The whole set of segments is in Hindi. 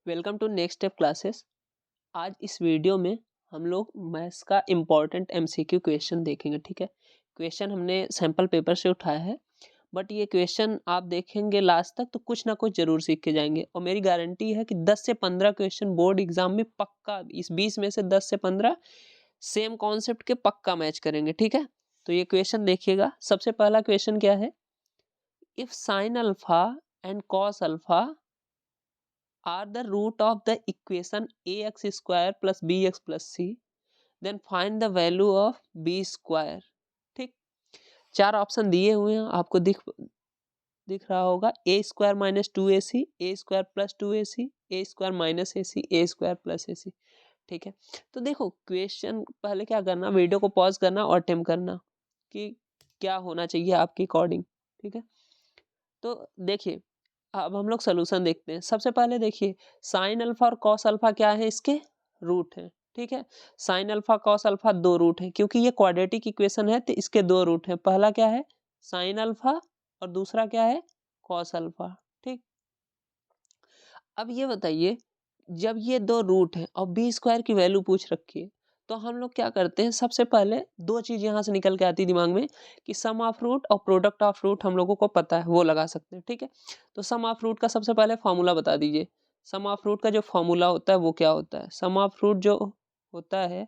Welcome to next step classes. आज इस वीडियो में हम लोग मैथ्स का इम्पॉर्टेंट एमसीक्यू क्वेश्चन देखेंगे। ठीक है, क्वेश्चन हमने सैम्पल पेपर से उठाया है, बट ये क्वेश्चन आप देखेंगे लास्ट तक तो कुछ ना कुछ जरूर सीख के जाएंगे। और मेरी गारंटी है कि 10 से 15 क्वेश्चन बोर्ड एग्जाम में पक्का, इस 20 में से 10 से 15 सेम कॉन्सेप्ट के पक्का मैच करेंगे। ठीक है, तो ये क्वेश्चन देखिएगा। सबसे पहला क्वेश्चन क्या है, if sine alpha and cos alpha are the root of the equation ax square plus bx plus c, then find the value of b square। ठीक, चार ऑप्शन दिए हुए हैं, आपको दिख रहा होगा। ए स्क्वायर माइनस टू ए सी, ए स्क्वायर प्लस टू ए सी, ए स्क्वायर माइनस ए सी, ए स्क्वायर प्लस ए सी। ठीक है, तो देखो क्वेश्चन पहले क्या करना, वीडियो को पॉज करना और अटेम्प्ट करना कि क्या होना चाहिए आपके अकॉर्डिंग। ठीक है, तो देखिए अब हम लोग सोल्यूशन देखते हैं। सबसे पहले देखिए साइन अल्फा और कॉस अल्फा क्या है, इसके रूट है। ठीक है, साइन अल्फा कॉस अल्फा दो रूट है, क्योंकि ये क्वाड्रेटिक इक्वेशन है तो इसके दो रूट है। पहला क्या है साइन अल्फा और दूसरा क्या है कॉस अल्फा। ठीक, अब ये बताइए जब ये दो रूट है और बी स्क्वायर की वैल्यू पूछ रखी है तो हम लोग क्या करते हैं, सबसे पहले दो चीज यहाँ से निकल के आती दिमाग में कि सम ऑफ रूट और प्रोडक्ट ऑफ रूट हम लोगों को पता है, वो लगा सकते हैं। ठीक है, तो सम ऑफ रूट का सबसे पहले फॉर्मूला बता दीजिए। सम ऑफ रूट का जो फॉर्मूला होता है वो क्या होता है, सम ऑफ रूट जो होता है,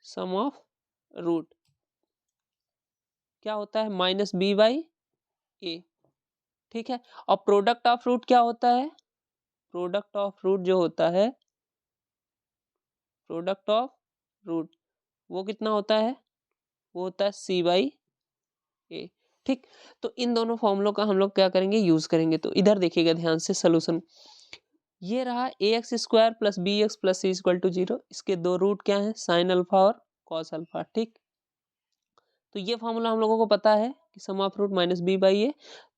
सम ऑफ रूट क्या होता है माइनस बी बाई ए। ठीक है, और प्रोडक्ट ऑफ रूट क्या होता है, प्रोडक्ट ऑफ रूट जो होता है, प्रोडक्ट ऑफ रूट वो कितना होता है, वो होता है सी बाई ए। ठीक, तो इन दोनों फॉर्मूलों का हम लोग क्या करेंगे, यूज करेंगे। तो इधर देखिएगा ध्यान से सोल्यूशन, ये रहा a x square plus b x plus c equal to zero. इसके दो रूट क्या है, साइन अल्फा और कॉस अल्फा। ठीक, तो ये फॉर्मूला हम लोगों को पता है कि sum of root minus b by a.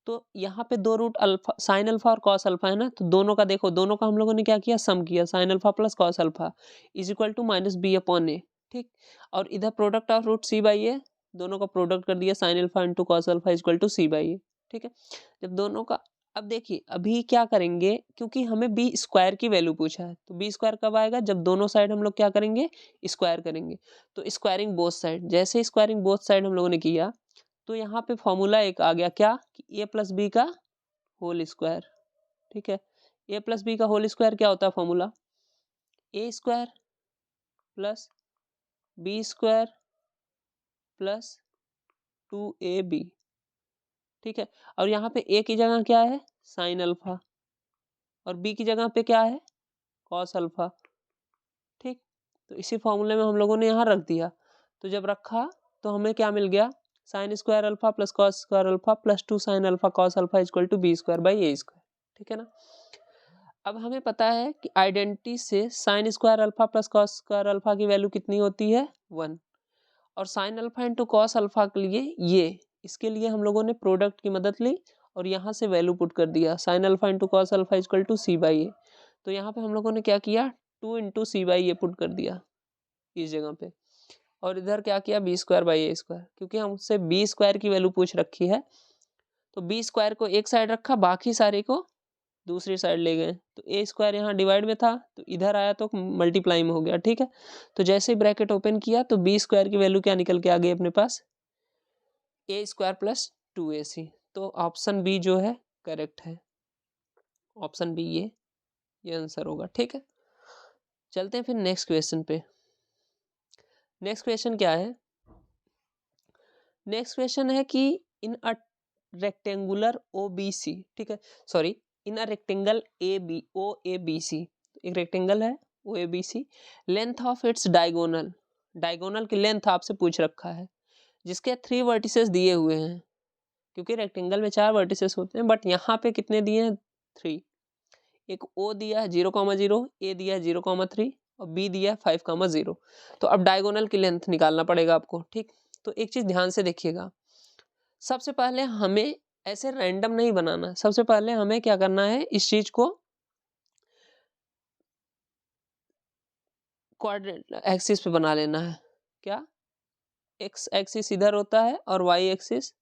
तो यहाँ पे दो रूट अल्फा, साइन अल्फा और कॉस अल्फा है ना, तो दोनों का देखो, दोनों का हम लोगों ने क्या किया, सम किया। Sine alpha plus cos alpha is equal to minus b upon a. ठीक, और इधर product of root c by a, दोनों का प्रोडक्ट कर दिया, sine alpha into cos alpha is equal to c by a. ठीक है, जब दोनों का, अब देखिए अभी क्या करेंगे, क्योंकि हमें बी स्क्वायर की वैल्यू पूछा है, तो बी स्क्वायर कब आएगा, जब दोनों साइड हम लोग क्या करेंगे, स्क्वायर करेंगे। तो स्क्वायरिंग बोथ साइड, जैसे स्क्वायरिंग बोथ साइड हम लोगों ने किया तो यहाँ पे फॉर्मूला एक आ गया, क्या कि ए प्लस बी का होल स्क्वायर। ठीक है, ए प्लस बी का होल स्क्वायर क्या होता है formula, A square plus B square plus two A B. ठीक है, और यहाँ पे ए की जगह क्या है साइन अल्फा और बी की जगह पे क्या है कॉस अल्फा। ठीक, तो इसी फॉर्मूले में हम लोगों ने यहाँ रख दिया। तो जब रखा तो हमें क्या मिल गया, sine square alpha plus cos square alpha plus two sine alpha cos alpha equal to B square by A square. ठीक है ना, अब हमें पता है कि आइडेंटिटी से sign square alpha plus cos square alpha की वैल्यू कितनी होती है 1, और sign alpha into cos alpha के लिए ये, इसके लिए हम लोगों ने प्रोडक्ट की मदद ली और यहाँ से वैल्यू पुट कर दिया, sine alpha into cos alpha equal to c by a. तो यहाँ पे हम लोगों ने क्या किया, 2 into c by a put कर दिया इस जगह पे, और इधर क्या किया b square by A square, क्योंकि हमसे बी स्क्वायर की वैल्यू पूछ रखी है। तो बी स्क्वायर को एक साइड रखा, बाकी सारे को दूसरी साइड ले गए। तो ए स्क्वायर यहाँ डिवाइड में था तो इधर आया तो मल्टीप्लाई में हो गया। ठीक है, तो जैसे ही ब्रैकेट ओपन किया तो बी स्क्वायर की वैल्यू क्या निकल के आ गई अपने पास, ए स्क्वायर प्लस टू ए सी। तो ऑप्शन बी जो है करेक्ट है, ऑप्शन बी ये आंसर होगा। ठीक है, चलते हैं फिर नेक्स्ट क्वेश्चन पे। नेक्स्ट क्वेश्चन क्या है, नेक्स्ट क्वेश्चन है कि इन a rectangular O B C, ठीक है sorry, in a rectangle A B O A B C, एक रेक्टेंगल है O A B C, length of its diagonal, diagonal की लेंथ आपसे पूछ रखा है, जिसके 3 वर्टिसेस दिए हुए हैं, क्योंकि रेक्टेंगल में 4 वर्टिसेस होते हैं बट यहाँ पे कितने दिए हैं 3। एक ओ दिया है 0,0, ए दिया है 0,3 और बी दिया है 5,0। तो अब डायगोनल की लेंथ निकालना पड़ेगा आपको। ठीक, तो एक चीज ध्यान से देखिएगा, सबसे पहले हमें ऐसे रैंडम नहीं बनाना, सबसे पहले हमें क्या करना है, इस चीज को क्वाड्रेंट एक्सिस पे बना लेना है। क्या, एक्स एक्सिस इधर होता है और वाई एक्सिस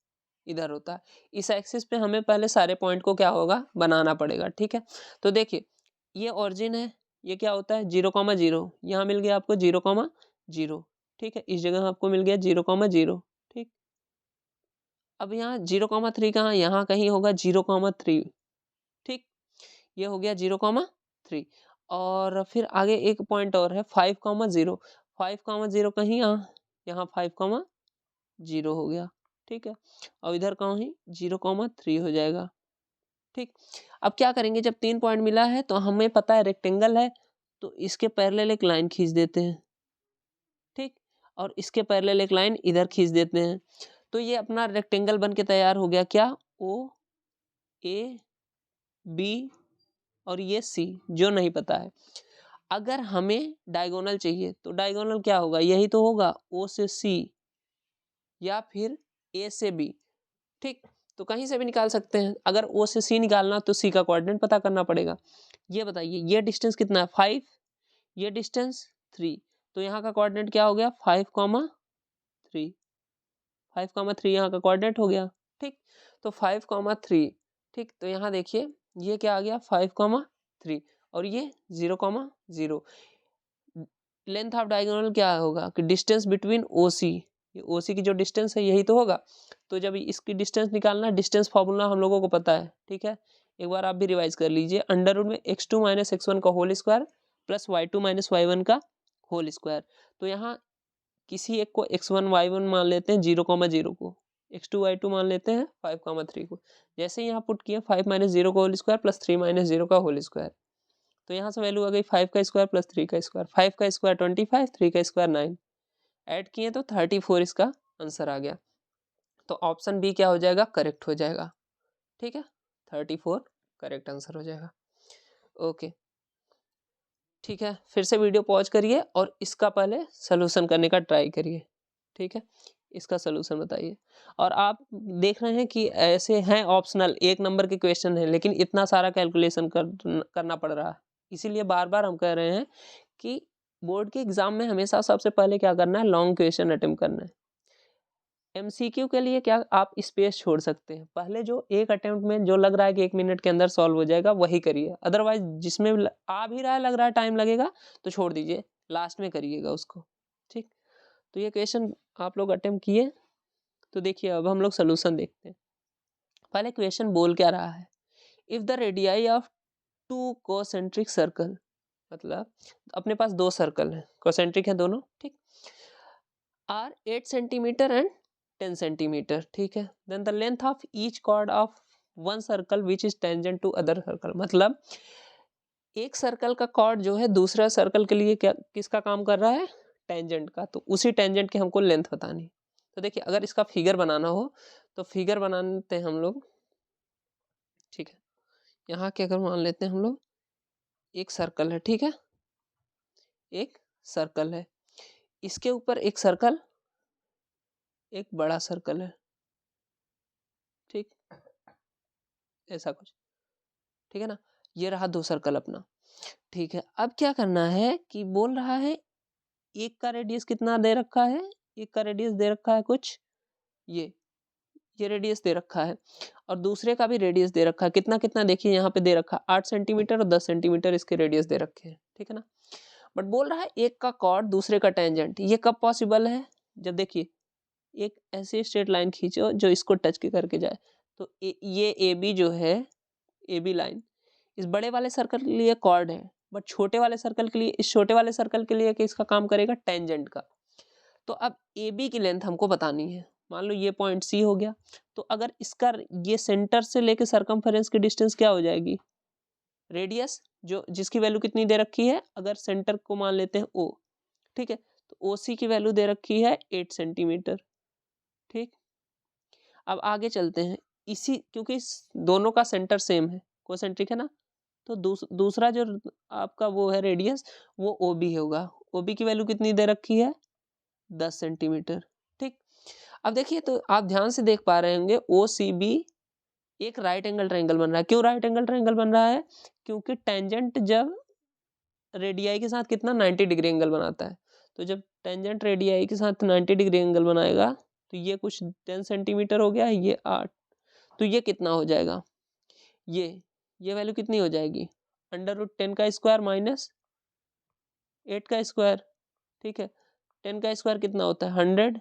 इधर होता है। इस एक्सिस पे हमें पहले सारे पॉइंट को क्या होगा बनाना पड़ेगा। ठीक है, तो देखिए ये ऑरिजिन है, ये क्या होता है 0,0, यहाँ मिल गया आपको 0,0, ठीक है, इस जगह आपको मिल गया 0,0, ठीक। अब यहाँ 0,3 कहाँ, यहाँ कहीं होगा 0,3, ठीक, ये हो गया 0,3। और फिर आगे एक पॉइंट और है 5,0, 5,0 कहीं यहाँ 5,0 हो गया, ठीक है। और इधर कहाँ ही 0,3 हो जाएगा, ठीक। अब क्या करेंगे, जब 3 पॉइंट मिला है तो हमें पता है रेक्टेंगल है, तो इसके पैरेलल एक लाइन खींच देते हैं, ठीक, और इसके पैरेलल एक लाइन इधर खींच देते हैं, तो ये अपना रेक्टेंगल बन के तैयार हो गया, क्या, ओ ए बी और ये सी, जो नहीं पता है। अगर हमें डायगोनल चाहिए तो डायगोनल क्या होगा, यही तो होगा, ओ से सी या फिर ए से बी, ठीक। तो कहीं से भी निकाल सकते हैं। अगर ओ से सी निकालना तो सी का कोऑर्डिनेट पता करना पड़ेगा। ये बताइए, ये डिस्टेंस कितना है 5, ये डिस्टेंस 3, तो यहाँ का कोऑर्डिनेट क्या हो गया 5,3, 5,3 यहाँ का कोऑर्डिनेट हो गया, ठीक। तो 5,3, ठीक, तो यहाँ देखिए ये क्या आ गया 5,3 और ये 0,0। लेंथ ऑफ डायगोनल क्या होगा कि डिस्टेंस बिटवीन ओ सी, ये ओ सी की जो डिस्टेंस है यही तो होगा। तो जब इसकी डिस्टेंस निकालना, डिस्टेंस फॉर्मूला हम लोगों को पता है, ठीक है, एक बार आप भी रिवाइज कर लीजिए, अंडर रूट में x2 माइनस x1 का whole square plus y2 minus y1 का होल स्क्वायर। तो यहाँ किसी एक को x1 y1 मान लेते हैं 0,0 को, x2 y2 मान लेते हैं 5,3 को। जैसे यहाँ पुट किया 5 माइनस 0 का होल स्क्वायर प्लस 3 माइनस 0 का होल स्क्वायर, तो यहाँ से वैल्यू आ गई 5 का स्क्वायर प्लस 3 का स्क्वायर, 5 का स्क्वायर 25, 3 का स्क्वायर 9, ऐड किए तो 34 इसका आंसर आ गया। तो ऑप्शन बी क्या हो जाएगा, करेक्ट हो जाएगा, ठीक है, 34 करेक्ट आंसर हो जाएगा। ओके, ठीक है, फिर से वीडियो पॉज करिए और इसका पहले सलूशन करने का ट्राई करिए, ठीक है, इसका सलूशन बताइए। और आप देख रहे हैं कि ऐसे हैं ऑप्शनल 1 नंबर के क्वेश्चन हैं, लेकिन इतना सारा कैलकुलेशन करना पड़ रहा है, इसीलिए बार बार हम कह रहे हैं कि बोर्ड के एग्जाम में हमेशा सबसे पहले क्या करना है, लॉन्ग क्वेश्चन अटेम्प्ट करना है। एमसीक्यू के लिए क्या आप स्पेस छोड़ सकते हैं, पहले जो एक अटेम्प्ट में जो लग रहा है कि 1 मिनट के अंदर सॉल्व हो जाएगा वही करिए, अदरवाइज जिसमें आ भी रहा है लग रहा है टाइम लगेगा तो छोड़ दीजिए, लास्ट में करिएगा उसको, ठीक। तो ये क्वेश्चन आप लोग अटेम्प्ट किए, तो देखिए अब हम लोग सोल्यूशन देखते हैं। पहले क्वेश्चन बोल क्या रहा है, if the radii of 2 concentric circle, मतलब अपने पास 2 सर्कल हैं, कोसेंट्रिक है दोनों, ठीक, आर 8 सेंटीमीटर एंड 10 सेंटीमीटर, ठीक है, then the length of each chord of one circle which is tangent to other circle, मतलब एक सर्कल का कॉर्ड जो है दूसरा सर्कल के लिए क्या किसका काम कर रहा है, टेंजेंट का, तो उसी टेंजेंट की हमको लेंथ बतानी। तो देखिए अगर इसका फिगर बनाना हो तो फिगर बनाते हैं हम लोग, ठीक है, यहाँ के अगर मान लेते हैं हम लोग एक सर्कल है, ठीक है, एक सर्कल है, इसके ऊपर एक सर्कल, एक बड़ा सर्कल है, ठीक, ऐसा कुछ, ठीक है ना, ये रहा 2 सर्कल अपना, ठीक है। अब क्या करना है कि बोल रहा है एक का रेडियस कितना दे रखा है, एक का रेडियस दे रखा है कुछ ये रेडियस दे रखा है, और दूसरे का भी रेडियस दे रखा है, कितना कितना देखिए यहाँ पे दे रखा है 8 सेंटीमीटर और 10 सेंटीमीटर इसके रेडियस दे रखे हैं, ठीक है ना। बट बोल रहा है एक का कॉर्ड दूसरे का टेंजेंट, ये कब पॉसिबल है, जब देखिए एक ऐसी स्ट्रेट लाइन खींचो जो इसको टच करके जाए, तो ये ए बी जो है, ए बी लाइन इस बड़े वाले सर्कल के लिए कॉर्ड है, बट छोटे वाले सर्कल के लिए, इस छोटे वाले सर्कल के लिए किसका काम करेगा, टेंजेंट का। तो अब ए बी की लेंथ हमको बतानी है, मान लो ये पॉइंट सी हो गया, तो अगर इसका ये सेंटर से लेके सरकमफेरेंस की डिस्टेंस क्या हो जाएगी, रेडियस, जो जिसकी वैल्यू कितनी दे रखी है, अगर सेंटर को मान लेते हैं ओ, ठीक है, तो ओ सी की वैल्यू दे रखी है 8 सेंटीमीटर, ठीक। अब आगे चलते हैं, इसी क्योंकि इस दोनों का सेंटर सेम है, कोसेंट्रिक है ना, तो दूसरा जो आपका वो है रेडियस, वो ओ बी होगा, ओ बी की वैल्यू कितनी दे रखी है 10 सेंटीमीटर, ठीक। अब देखिए तो आप ध्यान से देख पा रहे होंगे ओ सी बी एक राइट एंगल ट्रायंगल बन रहा है, क्यों राइट एंगल ट्रायंगल बन रहा है, क्योंकि टेंजेंट जब रेडियाई के साथ कितना 90 डिग्री एंगल बनाता है, तो जब टेंजेंट रेडियाई के साथ 90 डिग्री एंगल बनाएगा तो ये कुछ 10 सेंटीमीटर हो गया, ये 8, तो ये कितना हो जाएगा, ये वैल्यू कितनी हो जाएगी अंडर रूट 10 का स्क्वायर माइनस 8 का स्क्वायर, ठीक है। 10 का स्क्वायर कितना होता है 100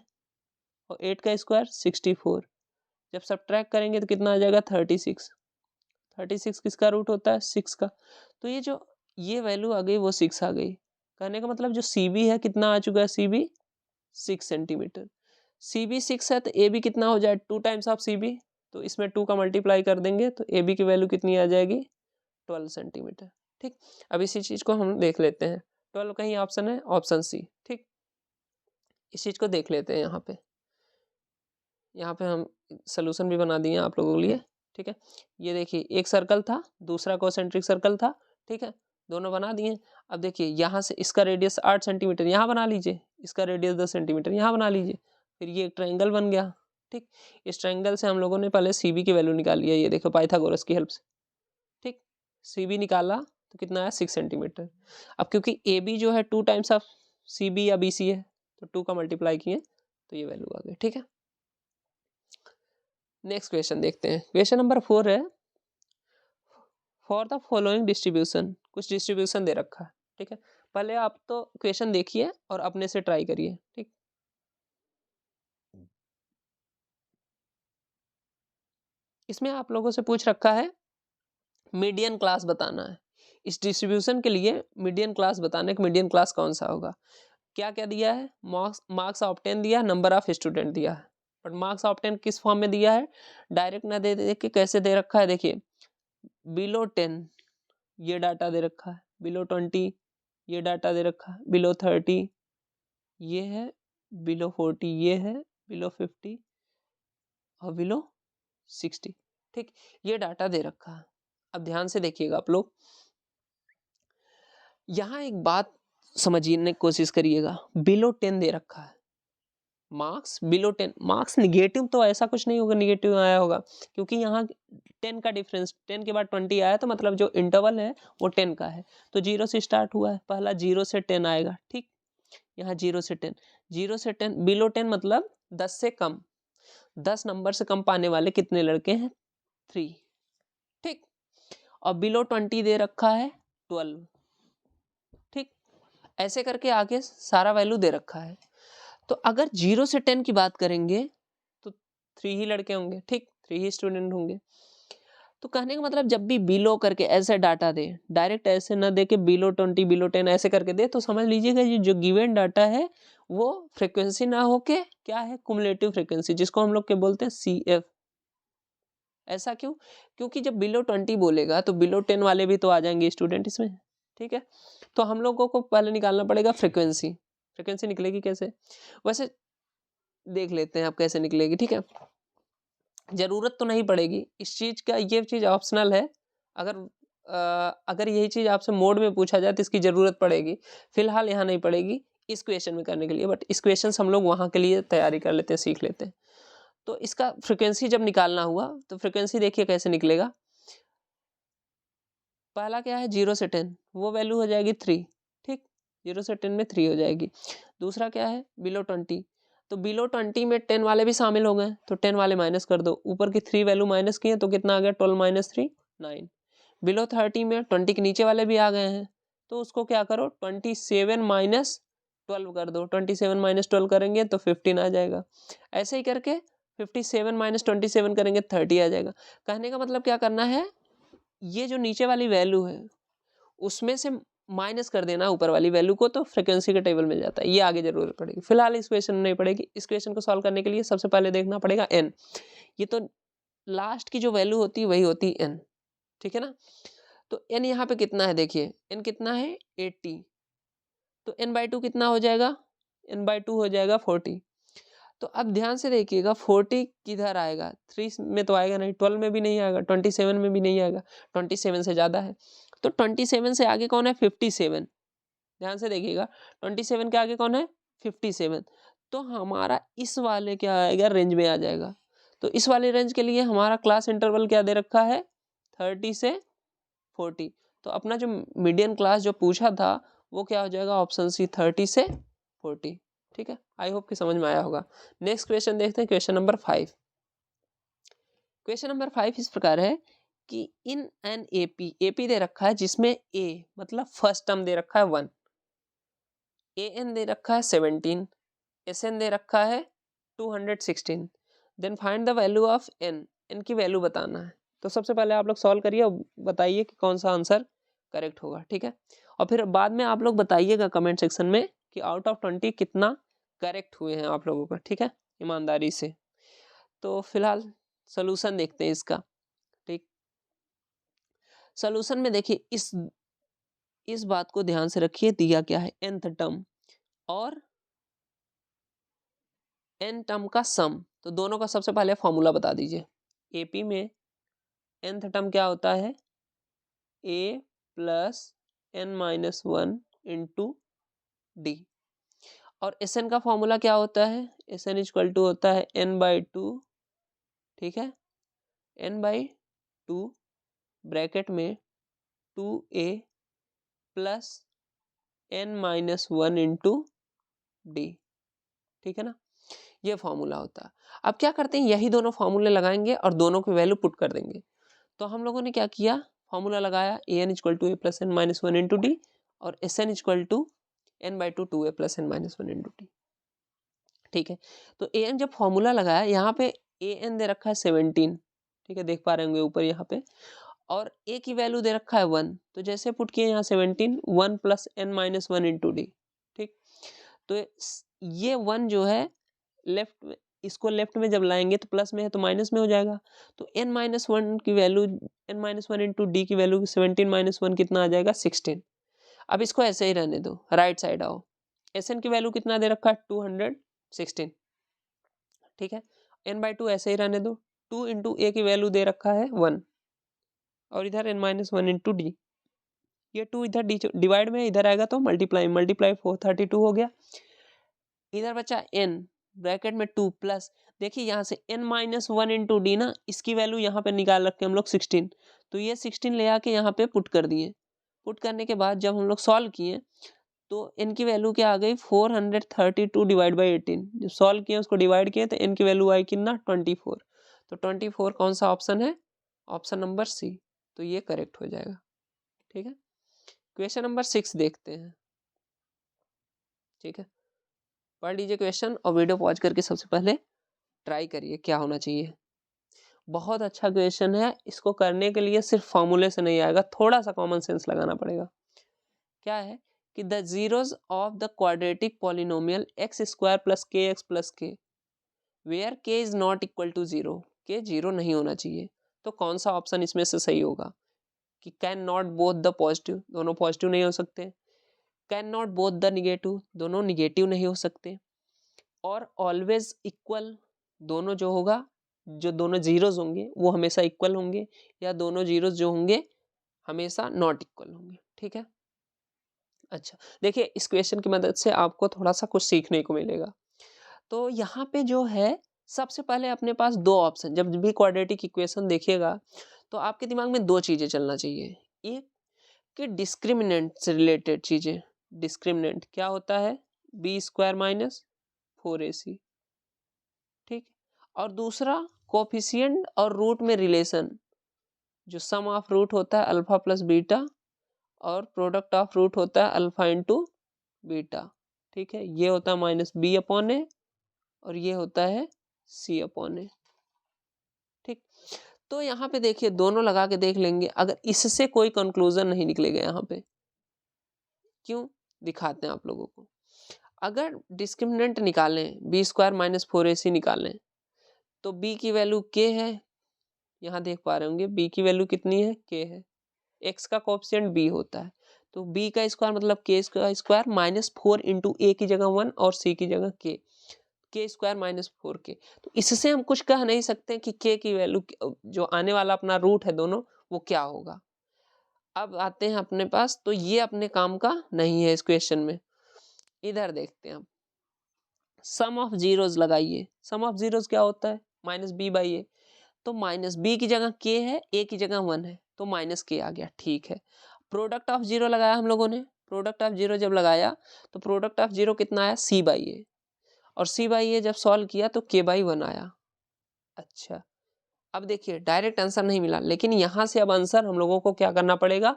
और 8 का स्क्वायर 64। जब सब्ट्रैक्ट करेंगे तो कितना आ जाएगा 36। 36 किसका रूट होता है 6 का। तो ये वैल्यू आ गई वो 6 आ गई। कहने का मतलब जो सी बी है कितना आ चुका है, C B 6 centimetre. C B 6 है तो ए बी कितना हो जाए 2 टाइम्स ऑफ सी बी, तो इसमें 2 का मल्टीप्लाई कर देंगे तो ए बी की वैल्यू कितनी आ जाएगी 12 सेंटीमीटर। ठीक, अब इसी चीज को हम देख लेते हैं। 12 कहीं ऑप्शन है, ऑप्शन सी। ठीक, इस चीज को देख लेते हैं। यहाँ पे हम सोल्यूशन भी बना दिए आप लोगों के लिए। ठीक है, ये देखिए एक सर्कल था, दूसरा कॉन्सेंट्रिक सर्कल था। ठीक है, दोनों बना दिए। अब देखिए यहाँ से इसका रेडियस 8 सेंटीमीटर यहाँ बना लीजिए, इसका रेडियस 10 सेंटीमीटर यहाँ बना लीजिए, फिर ये एक ट्रायंगल बन गया। ठीक, इस ट्रायंगल से हम लोगों ने पहले सी बी की वैल्यू निकाली है, ये देखो पाइथागोरस की हेल्प से। ठीक, सी बी निकाला तो कितना है 6 सेंटीमीटर। अब क्योंकि ए बी जो है 2 टाइम्स ऑफ सी बी या बी सी है, तो 2 का मल्टीप्लाई किए तो ये वैल्यू आ गई। ठीक है, नेक्स्ट क्वेश्चन देखते हैं। क्वेश्चन नंबर 4 है, फॉर द फॉलोइंग डिस्ट्रीब्यूशन। कुछ डिस्ट्रीब्यूशन दे रखा है। ठीक है, पहले आप तो क्वेश्चन देखिए और अपने से ट्राई करिए। ठीक, इसमें आप लोगों से पूछ रखा है मीडियन क्लास बताना है। इस डिस्ट्रीब्यूशन के लिए मीडियन क्लास बताने का मीडियन क्लास कौन सा होगा। क्या क्या दिया है, मार्क्स ऑब्टेन दिया, नंबर ऑफ स्टूडेंट दिया है। बट मार्क्स ऑब्टेन किस फॉर्म में दिया है, डायरेक्ट ना दे के कैसे दे रखा है, देखिए बिलो 10 ये डाटा दे रखा है, बिलो 20 ये डाटा दे रखा है, बिलो 30 ये है, बिलो 40 ये है, बिलो 50 और बिलो 60। ठीक, ये डाटा दे रखा है। अब ध्यान से देखिएगा आप लोग, यहाँ एक बात समझने की कोशिश करिएगा, बिलो 10 दे रखा है, मार्क्स बिलो 10, मार्क्स निगेटिव तो ऐसा कुछ नहीं होगा निगेटिव आया होगा, क्योंकि यहाँ 10 का डिफरेंस, 10 के बाद 20 आया तो मतलब जो इंटरवल है वो 10 का है, तो 0 से स्टार्ट हुआ है, पहला 0 से 10 आएगा। ठीक, यहाँ 0 से 10, 0 से 10, बिलो 10 मतलब 10 से कम, 10 नंबर से कम पाने वाले कितने लड़के हैं 3। ठीक, और बिलो 20 दे रखा है 12। ठीक, ऐसे करके आगे सारा वैल्यू दे रखा है। तो अगर 0 से 10 की बात करेंगे तो 3 ही लड़के होंगे। ठीक, 3 ही स्टूडेंट होंगे। तो कहने का मतलब जब भी बिलो करके ऐसे डाटा दे, डायरेक्ट ऐसे ना दे के बिलो 20 बिलो 10 ऐसे करके दे, तो समझ लीजिएगा ये जो गिवन डाटा है वो फ्रीक्वेंसी ना होके क्या है, कुमुलेटिव फ्रीक्वेंसी, जिसको हम लोग के बोलते हैं CF। ऐसा क्यों, क्योंकि जब बिलो 20 बोलेगा तो बिलो 10 वाले भी तो आ जाएंगे स्टूडेंट इसमें। ठीक है, तो हम लोगों को पहले निकालना पड़ेगा फ्रीक्वेंसी। फ्रीक्वेंसी निकलेगी कैसे, वैसे देख लेते हैं आप कैसे निकलेगी। ठीक है, जरूरत तो नहीं पड़ेगी इस चीज का, ये चीज ऑप्शनल है। अगर यही चीज आपसे मोड में पूछा जाए तो इसकी जरूरत पड़ेगी, फिलहाल यहाँ नहीं पड़ेगी इस क्वेश्चन में करने के लिए, बट इस क्वेश्चन हम लोग वहां के लिए तैयारी कर लेते हैं, सीख लेते हैं। तो इसका फ्रिक्वेंसी जब निकालना हुआ तो फ्रिक्वेंसी देखिए कैसे निकलेगा। पहला क्या है 0 से 10, वो वैल्यू हो जाएगी 3। ठीक, 0 से 10 में 3 हो जाएगी। दूसरा क्या है बिलो 20, तो बिलो 20 में 10 वाले भी शामिल हो गए, तो 10 वाले माइनस कर दो, ऊपर की 3 वैल्यू माइनस किए तो कितना आ गया 12 माइनस 3 9। बिलो 30 में 20 के नीचे वाले भी आ गए हैं, तो उसको क्या करो 27 माइनस 12 कर दो, 27 माइनस 12 करेंगे तो 15 आ जाएगा। ऐसे ही करके 57 माइनस 27 करेंगे 30 आ जाएगा। कहने का मतलब क्या करना है, ये जो नीचे वाली वैल्यू है उसमें से माइनस कर देना ऊपर वाली वैल्यू को, तो फ्रिक्वेंसी का टेबल मिल जाता है। ये आगे जरूरत पड़ेगी, फिलहाल इस क्वेश्चन में नहीं पड़ेगी। इस क्वेश्चन को सॉल्व करने के लिए सबसे पहले देखना पड़ेगा n, ये तो लास्ट की जो वैल्यू होती है वही होती है n। ठीक है ना, तो n यहाँ पे कितना है, देखिए n कितना है 80, तो n/2 कितना हो जाएगा, n/2 हो जाएगा 40। तो अब ध्यान से देखिएगा 40 किधर आएगा, 3 में तो आएगा नहीं, 12 में भी नहीं आएगा, 27 में भी नहीं आएगा, 27 से ज़्यादा है। तो 27 से आगे कौन है 57, ध्यान से देखिएगा 27 के आगे कौन है 57, तो हमारा इस वाले क्या आएगा रेंज में आ जाएगा। तो इस वाले रेंज के लिए हमारा क्लास इंटरवल क्या दे रखा है 30 से 40। तो अपना जो मीडियन क्लास जो पूछा था वो क्या हो जाएगा ऑप्शन सी 30 से 40। ठीक है, आई होप कि समझ में आया होगा। नेक्स्ट क्वेश्चन देखते हैं, क्वेश्चन नंबर 5। क्वेश्चन नंबर 5 इस प्रकार है, कि इन एन एपी, एपी दे रखा है जिसमें ए मतलब फर्स्ट टर्म दे रखा है 1, ए एन दे रखा है 17, एस एन दे रखा है 216, then find the value of N, N की वैल्यू बताना है। तो सबसे पहले आप लोग सॉल्व करिए और बताइए कि कौन सा आंसर करेक्ट होगा, ठीक है। और फिर बाद में आप लोग बताइएगा कमेंट सेक्शन में कि आउट ऑफ 20 कितना करेक्ट हुए हैं आप लोगों का, ठीक है, ईमानदारी से। तो फिलहाल सोल्यूशन देखते हैं इसका, ठीक। सोल्यूशन में देखिए इस बात को ध्यान से रखिए, दिया क्या है nth टर्म और n टर्म का सम। तो दोनों का सबसे पहले फॉर्मूला बता दीजिए। एपी में nth टर्म क्या होता है, a plus n minus 1 into d, और एस एन का फॉर्मूला क्या होता है, एस एन इक्वल टू होता है n/2, ठीक है, n/2 ब्रैकेट में 2a plus n minus 1 into D, ठीक है ना, ये फॉर्मूला होता है। अब क्या करते हैं, यही दोनों फॉर्मूले लगाएंगे और दोनों की वैल्यू पुट कर देंगे। तो हम लोगों ने क्या किया, फॉर्मूला लगाया a n equal to a plus N minus 1 into d और s n equal to n/2 2a plus N minus 1 into D, ठीक है। तो ए एन जब फॉर्मूला लगाया, यहाँ पे ए एन दे रखा है 17, ठीक है, देख पा रहे होंगे ऊपर यहाँ पे, और ए की वैल्यू दे रखा है 1, तो जैसे पुट किए यहाँ 17 1 plus N minus 1 into D, ठीक। तो ये 1 जो है लेफ्ट में, इसको लेफ्ट में जब लाएंगे तो प्लस में है तो माइनस में हो जाएगा। तो n माइनस 1 की value, n minus 1 into D की वैल्यू 17 माइनस 1 कितना आ जाएगा 16। अब इसको ऐसे ही रहने दो, राइट साइड आओ, एस एन की वैल्यू कितना दे रखा है 216, ठीक है, n/2 ऐसे ही रहने दो, 2 इंटू ए की वैल्यू दे रखा है 1 और इधर n माइनस 1 इंटू डी, ये 2 इधर डिवाइड में इधर आएगा तो मल्टीप्लाई, मल्टीप्लाई 432 हो गया। इधर बचा n ब्रैकेट में 2 प्लस, देखिए यहाँ से n माइनस 1 इंटू डी ना, इसकी वैल्यू यहाँ पे निकाल रखे हम लोग 16, तो ये 16 ले आके यहाँ पे पुट कर दिए। पुट करने के बाद जब हम लोग सॉल्व किए तो n की वैल्यू क्या आ गई 432 डिवाइड बाई 18, जब सॉल्व किए उसको डिवाइड किए तो n की वैल्यू आई कितना 24, तो 24 कौन सा ऑप्शन है, ऑप्शन नंबर सी, तो ये करेक्ट हो जाएगा, ठीक है। क्वेश्चन नंबर 6 देखते हैं, ठीक है, पढ़ लीजिए क्वेश्चन और वीडियो पॉज करके सबसे पहले ट्राई करिए क्या होना चाहिए। बहुत अच्छा क्वेश्चन है, इसको करने के लिए सिर्फ फॉर्मूले से नहीं आएगा, थोड़ा सा कॉमन सेंस लगाना पड़ेगा। क्या है कि the zeros of the quadratic polynomial X square plus K X plus K where K is not equal to zero, K zero नहीं होना चाहिए। तो कौन सा ऑप्शन इसमें से सही होगा कि can not both the positive, दोनों पॉजिटिव नहीं हो सकते, can not both the negative, दोनों निगेटिव नहीं हो सकते, और ऑलवेज इक्वल, दोनों जो होगा, जो दोनों जीरोज होंगे वो हमेशा इक्वल होंगे, या दोनों जीरोज जो होंगे हमेशा नॉट इक्वल होंगे, ठीक है। अच्छा देखिए, इस क्वेश्चन की मदद से आपको थोड़ा सा कुछ सीखने को मिलेगा। तो यहाँ पे जो है, सबसे पहले अपने पास दो ऑप्शन, जब भी क्वाड्रेटिक इक्वेशन देखिएगा तो आपके दिमाग में दो चीजें चलना चाहिए। एक कि डिस्क्रिमिनेंट से रिलेटेड चीजें, डिस्क्रिमिनेंट क्या होता है, बी स्क्वायर माइनस 4ac, ठीक। और दूसरा कोफिशिएंट और रूट में रिलेशन, जो सम ऑफ रूट होता है अल्फा प्लस बीटा और प्रोडक्ट ऑफ रूट होता है अल्फा इंटू बीटा, ठीक है, ये होता है माइनस बी अपॉन ए और ये होता है सी अपॉन ए, ठीक। तो यहाँ पे देखिए दोनों लगा के देख लेंगे, अगर इससे कोई कंक्लूजन नहीं निकलेगा यहाँ पे, क्यों, दिखाते हैं आप लोगों को। अगर डिस्क्रिमिनेंट निकालें, बी स्क्वायर माइनस 4ac निकालें, तो b की वैल्यू k है, यहाँ देख पा रहे होंगे b की वैल्यू कितनी है, k है, x का कोएफिशिएंट b होता है, तो b का स्क्वायर मतलब k का स्क्वायर माइनस 4 इंटू a की जगह 1 और c की जगह k स्क्वायर माइनस 4k। तो इससे हम कुछ कह नहीं सकते कि k की वैल्यू, जो आने वाला अपना रूट है दोनों, वो क्या होगा। अब आते हैं अपने पास, तो ये अपने काम का नहीं है इस क्वेश्चन में। इधर देखते हैं हम, सम ऑफ जीरोज लगाइए, सम ऑफ जीरोज क्या होता है माइनस बी बाई ए, तो माइनस बी की जगह के है, ए की जगह 1 है, तो माइनस के आ गया, ठीक है। प्रोडक्ट ऑफ जीरो लगाया हम लोगों ने, प्रोडक्ट ऑफ जीरो जब लगाया तो प्रोडक्ट ऑफ जीरो कितना आया सी बाई ए, और सी बाई ए जब सॉल्व किया तो के बाई 1 आया। अच्छा अब देखिए डायरेक्ट आंसर नहीं मिला, लेकिन यहाँ से अब आंसर हम लोगों को क्या करना पड़ेगा,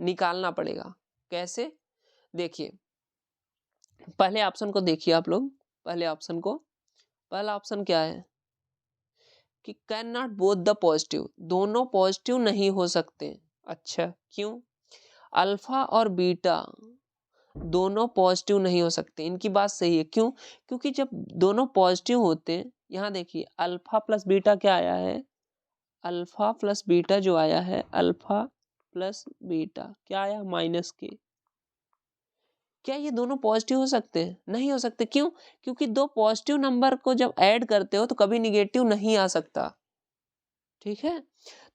निकालना पड़ेगा। कैसे, देखिए पहले ऑप्शन को देखिए आप लोग, पहले ऑप्शन को, पहला ऑप्शन क्या है कि can not both the positive, दोनों पॉजिटिव नहीं हो सकते। अच्छा क्यों, अल्फा और बीटा दोनों पॉजिटिव नहीं हो सकते, इनकी बात सही है। क्यों, क्योंकि जब दोनों पॉजिटिव होते हैं, यहाँ देखिए अल्फा प्लस बीटा क्या आया है, अल्फा प्लस बीटा जो आया है, अल्फा प्लस बीटा क्या आया, माइनस के। क्या ये दोनों पॉजिटिव हो सकते हैं, नहीं हो सकते। क्यों, क्योंकि दो पॉजिटिव नंबर को जब ऐड करते हो तो कभी निगेटिव नहीं आ सकता। ठीक है,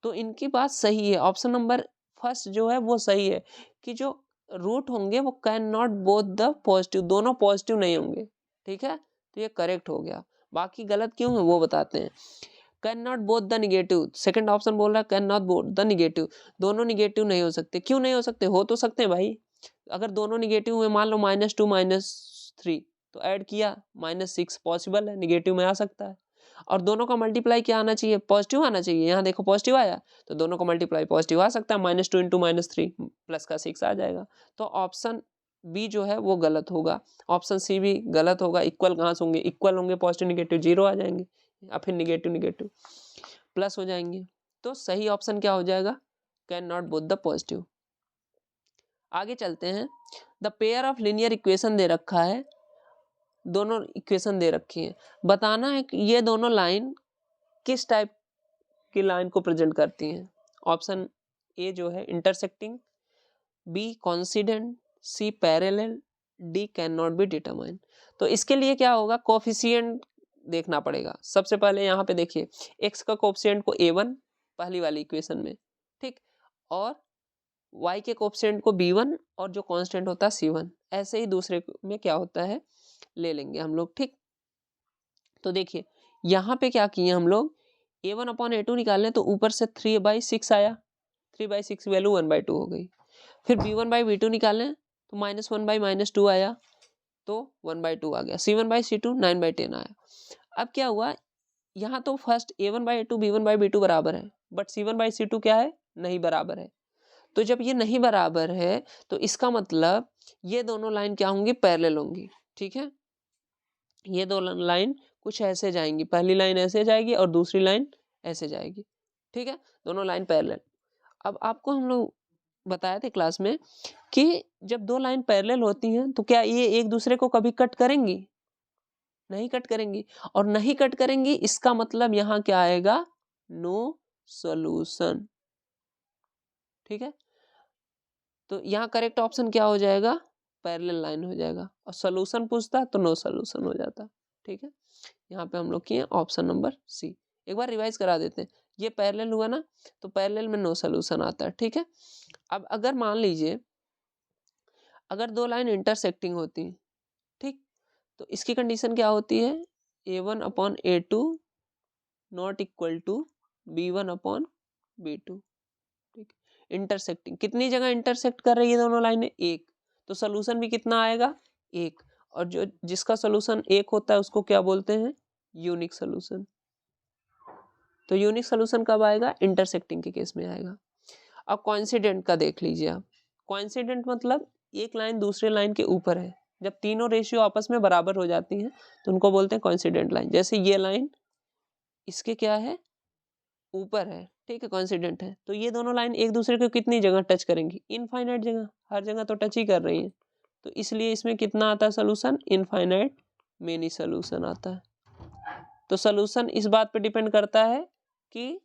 तो इनकी बात सही है, ऑप्शन नंबर फर्स्ट जो है वो सही है कि जो रूट होंगे वो can not both the positive, दोनों पॉजिटिव नहीं होंगे। ठीक है, तो ये करेक्ट हो गया। बाकी गलत क्यों है वो बताते हैं। Can not both the negative, second option बोल रहा है can not both the negative, दोनों निगेटिव नहीं हो सकते। क्यों नहीं हो सकते, हो तो सकते हैं भाई। अगर दोनों निगेटिव हुए, मान लो -2 -3, तो ऐड किया -6 पॉसिबल है, निगेटिव में आ सकता है। और दोनों का मल्टीप्लाई क्या आना चाहिए, पॉजिटिव आना चाहिए। यहाँ देखो पॉजिटिव आया, तो दोनों का मल्टीप्लाई पॉजिटिव आ सकता है, -2 × -3 प्लस का 6 आ जाएगा। तो ऑप्शन बी जो है वो गलत होगा, ऑप्शन सी भी गलत होगा। इक्वल कहाँ से होंगे, इक्वल होंगे, पॉजिटिव निगेटिव 0 आ जाएंगे, या फिर निगेटिव निगेटिव प्लस हो जाएंगे। तो सही ऑप्शन क्या हो जाएगा, can not both the positive. आगे चलते हैं, the pair of linear equation दे रखा है, दोनों इक्वेशन दे रखी है, बताना है कि ये दोनों लाइन किस टाइप की लाइन को प्रेजेंट करती हैं। ऑप्शन ए जो है intersecting, B coincident, C parallel, D can not be determine. तो इसके लिए क्या होगा, कोफिशिएंट देखना पड़ेगा। सबसे पहले यहाँ पे देखिए x का कोफिशिएंट को a1 पहली वाली इक्वेशन में, ठीक, और y के कोफिशिएंट को b1 और जो कांस्टेंट होता है c1, ऐसे ही दूसरे में क्या होता है ले लेंगे हम लोग। ठीक, तो देखिए यहाँ पे क्या किए हम लोग, a1/a2 निकालने, तो ऊपर से 3/6 आया, 3/6 वैल्यू 1/2 हो गई। फिर b1/b2 निकालें तो -1/-2 आया, तो 1/2 आ गया। c1/c2 9/10 आया। अब क्या हुआ, यहाँ तो फर्स्ट a1/a2 b1/b2 बराबर है, बट c1/c2 क्या है, नहीं बराबर है। तो जब ये नहीं बराबर है तो इसका मतलब ये दोनों लाइन क्या होंगी, पैरेलल होंगी। ठीक है, ये दो लाइन कुछ ऐसे जाएंगी, पहली लाइन ऐसे जाएगी और दूसरी लाइन ऐसे जाएगी। ठीक है, दोनों लाइन पैरेलल। अब आपको हम लोग बताए थे क्लास में कि जब दो लाइन पैरेलल होती हैं तो क्या ये एक दूसरे को कभी कट करेंगी, नहीं कट करेंगी। और नहीं कट करेंगी इसका मतलब यहाँ क्या आएगा, नो सॉल्यूशन। ठीक है, तो यहाँ करेक्ट ऑप्शन क्या हो जाएगा, पैरेलल लाइन हो जाएगा। और सॉल्यूशन पूछता तो नो सॉल्यूशन हो जाता। ठीक है, यहाँ पे हम लोग किए ऑप्शन नंबर सी। एक बार रिवाइज करा देते हैं, ये पैरेलल हुआ ना, तो पैरेलल में नो सॉल्यूशन आता है। ठीक है, अब अगर मान लीजिए अगर दो लाइन इंटरसेक्टिंग होती, ठीक, तो इसकी कंडीशन क्या होती है, a1/a2 not equal to b1/b2। ठीक, इंटरसेक्टिंग, कितनी जगह इंटरसेक्ट कर रही है दोनों लाइनें, एक, तो सोल्यूशन भी कितना आएगा, एक। और जो जिसका सोल्यूशन एक होता है उसको क्या बोलते हैं, यूनिक सोल्यूशन। तो यूनिक सोल्यूशन कब आएगा, इंटरसेक्टिंग के केस में आएगा। अब कोइंसिडेंट का देख लीजिए आप, कोइंसिडेंट मतलब एक लाइन दूसरे लाइन के ऊपर है, जब तीनों रेशियो आपस में बराबर हो जाती हैं तो उनको बोलते हैं कोइंसिडेंट लाइन। जैसे ये लाइन इसके क्या है, ऊपर है, ठीक है, कोइंसिडेंट है, तो ये दोनों लाइन एक दूसरे को कितनी जगह टच करेंगी, इनफाइनाइट जगह, हर जगह तो टच ही कर रही है। तो इसलिए इसमें कितना आता है सोल्यूशन, इनफाइनाइट मेनी सोल्यूशन आता है। तो सोल्यूशन इस बात पे डिपेंड करता है कि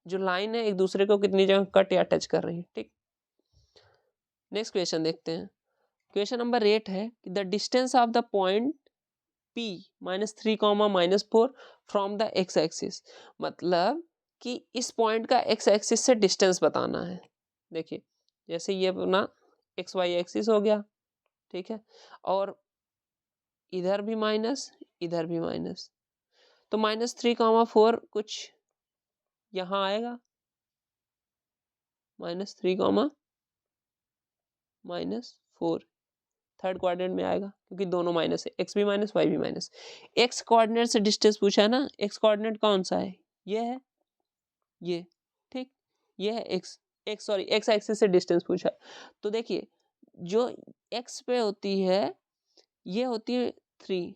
जो लाइन है एक दूसरे को कितनी जगह कट या टच कर रही है। ठीक, नेक्स्ट क्वेश्चन देखते हैं। क्वेश्चन नंबर 8 है कि the distance of the point P -3, -4 from the x axis, मतलब कि इस पॉइंट का x एक्सिस से डिस्टेंस बताना है। देखिए जैसे ये अपना XY एक्सिस हो गया, ठीक है, और इधर भी माइनस, इधर भी माइनस, तो -3, 4 कुछ यहाँ आएगा, -3, -4 थर्ड क्वाड्रेंट में आएगा, क्योंकि दोनों माइनस है, x भी माइनस y भी माइनस। x कोऑर्डिनेट से डिस्टेंस पूछा है ना, x कोऑर्डिनेट कौन सा है, ये है, ये, ठीक, ये है एक्स एक्स एक्सिस से डिस्टेंस पूछा। तो देखिए जो एक्स पे होती है ये होती है 3,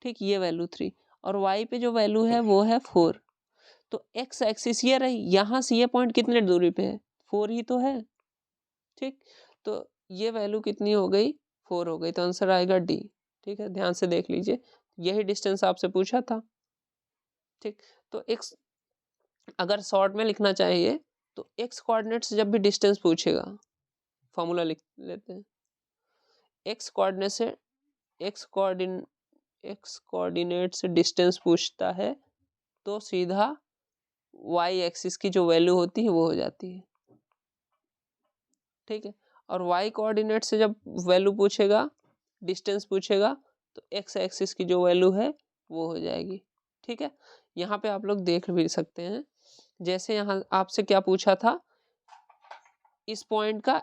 ठीक, ये वैल्यू 3, और वाई पे जो वैल्यू है वो है 4। तो एक्स एक्सिस ये रही, यहाँ से ये पॉइंट कितने दूरी पे है, 4 ही तो है, ठीक। तो ये वैल्यू कितनी हो गई, 4 हो गई, तो आंसर आएगा डी। ठीक है, ध्यान से देख लीजिए, यही डिस्टेंस आपसे पूछा था, ठीक। तो एक्स अगर शॉर्ट में लिखना चाहिए तो एक्स कोऑर्डिनेट से जब भी डिस्टेंस पूछेगा, फॉर्मूला लिख लेते हैं, एक्स कोऑर्डिनेट से एक्स कोऑर्डिनेट से डिस्टेंस पूछता है तो सीधा वाई एक्सिस की जो वैल्यू होती है वो हो जाती है, ठीक है। और वाई कोऑर्डिनेट से जब वैल्यू पूछेगा, डिस्टेंस पूछेगा, तो एक्स एक्सिस की जो वैल्यू है वो हो जाएगी, ठीक है। यहाँ पे आप लोग देख भी सकते हैं, जैसे यहाँ आपसे क्या पूछा था, इस पॉइंट का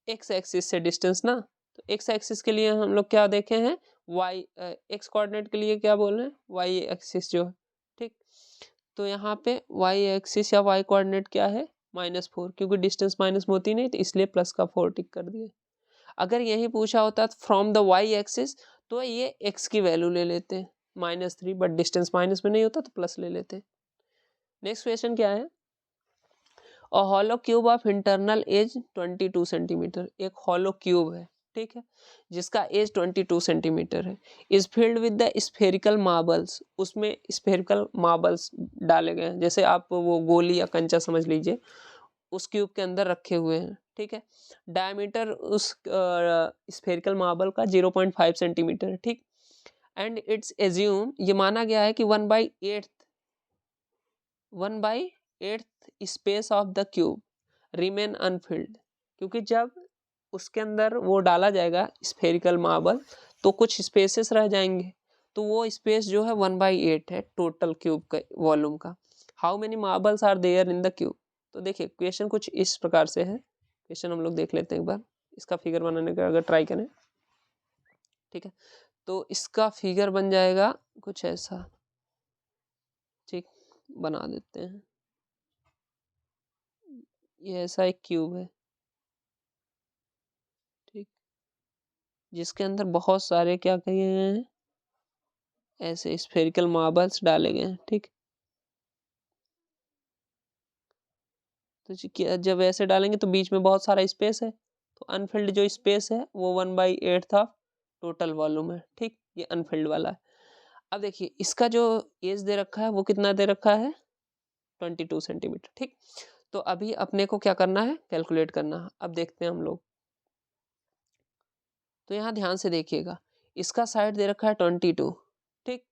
एक्स एक्सिस से डिस्टेंस ना, तो एक्स एक्सिस के लिए हम लोग क्या देखे हैं, वाई एक्स कोऑर्डिनेट के लिए क्या बोल रहे हैं, वाई एक्सिस जो है, ठीक। तो यहाँ पे वाई एक्सिस या वाई कोऑर्डिनेट क्या है, -4, क्योंकि डिस्टेंस माइनस में होती नहीं तो इसलिए प्लस का 4 टिक कर दिए। अगर यही पूछा होता फ्रॉम द वाई एक्सिस तो ये एक्स की वैल्यू ले लेते हैं -3, बट डिस्टेंस माइनस में नहीं होता तो प्लस ले लेते हैं। नेक्स्ट क्वेश्चन क्या है, और hollow cube of internal edge 22 centimetre, एक हॉलो क्यूब है, ठीक है, जिसका एज 22 सेंटीमीटर है, is filled with the spherical marbles, उसमें स्फेरिकल मार्बल्स डाले गए हैं, जैसे आप वो गोली या कंचा समझ लीजिए, उस क्यूब के अंदर रखे हुए हैं, ठीक है। डायमीटर उस स्फेरिकल मार्बल का 0.5 सेंटीमीटर है, ठीक। एंड इट्स एज्यूम, ये माना गया है कि 1/8 space of the cube remain Anfield, क्योंकि जब उसके अंदर वो डाला जाएगा स्फेरिकल मार्बल तो कुछ स्पेसेस रह जाएंगे, तो वो स्पेस जो है 1/8 है टोटल क्यूब का वॉल्यूम का। How many marbles are there in the cube, तो देखिए क्वेश्चन कुछ इस प्रकार से है, क्वेश्चन हम लोग देख लेते हैं एक बार, इसका फिगर बनाने का अगर ट्राई करें, ठीक है, तो इसका फिगर बन जाएगा कुछ ऐसा, ठीक, बना देते हैं, ये ऐसा एक क्यूब है, ठीक, जिसके अंदर बहुत सारे क्या कहे गए हैं, ऐसे स्फेरिकल मार्बल्स डाले गए हैं, ठीक। तो जब ऐसे डालेंगे तो बीच में बहुत सारा स्पेस है, तो अनफिल्ड जो स्पेस है वो 1/8 था टोटल वॉल्यूम है, ठीक, ये अनफिल्ड वाला है। अब देखिए इसका जो एज दे रखा है वो कितना दे रखा है, 22 सेंटीमीटर, ठीक। तो अभी अपने को क्या करना है, कैलकुलेट करना है। अब देखते हैं हम लोग, तो यहाँ ध्यान से देखिएगा, इसका साइड दे रखा है 22, ठीक।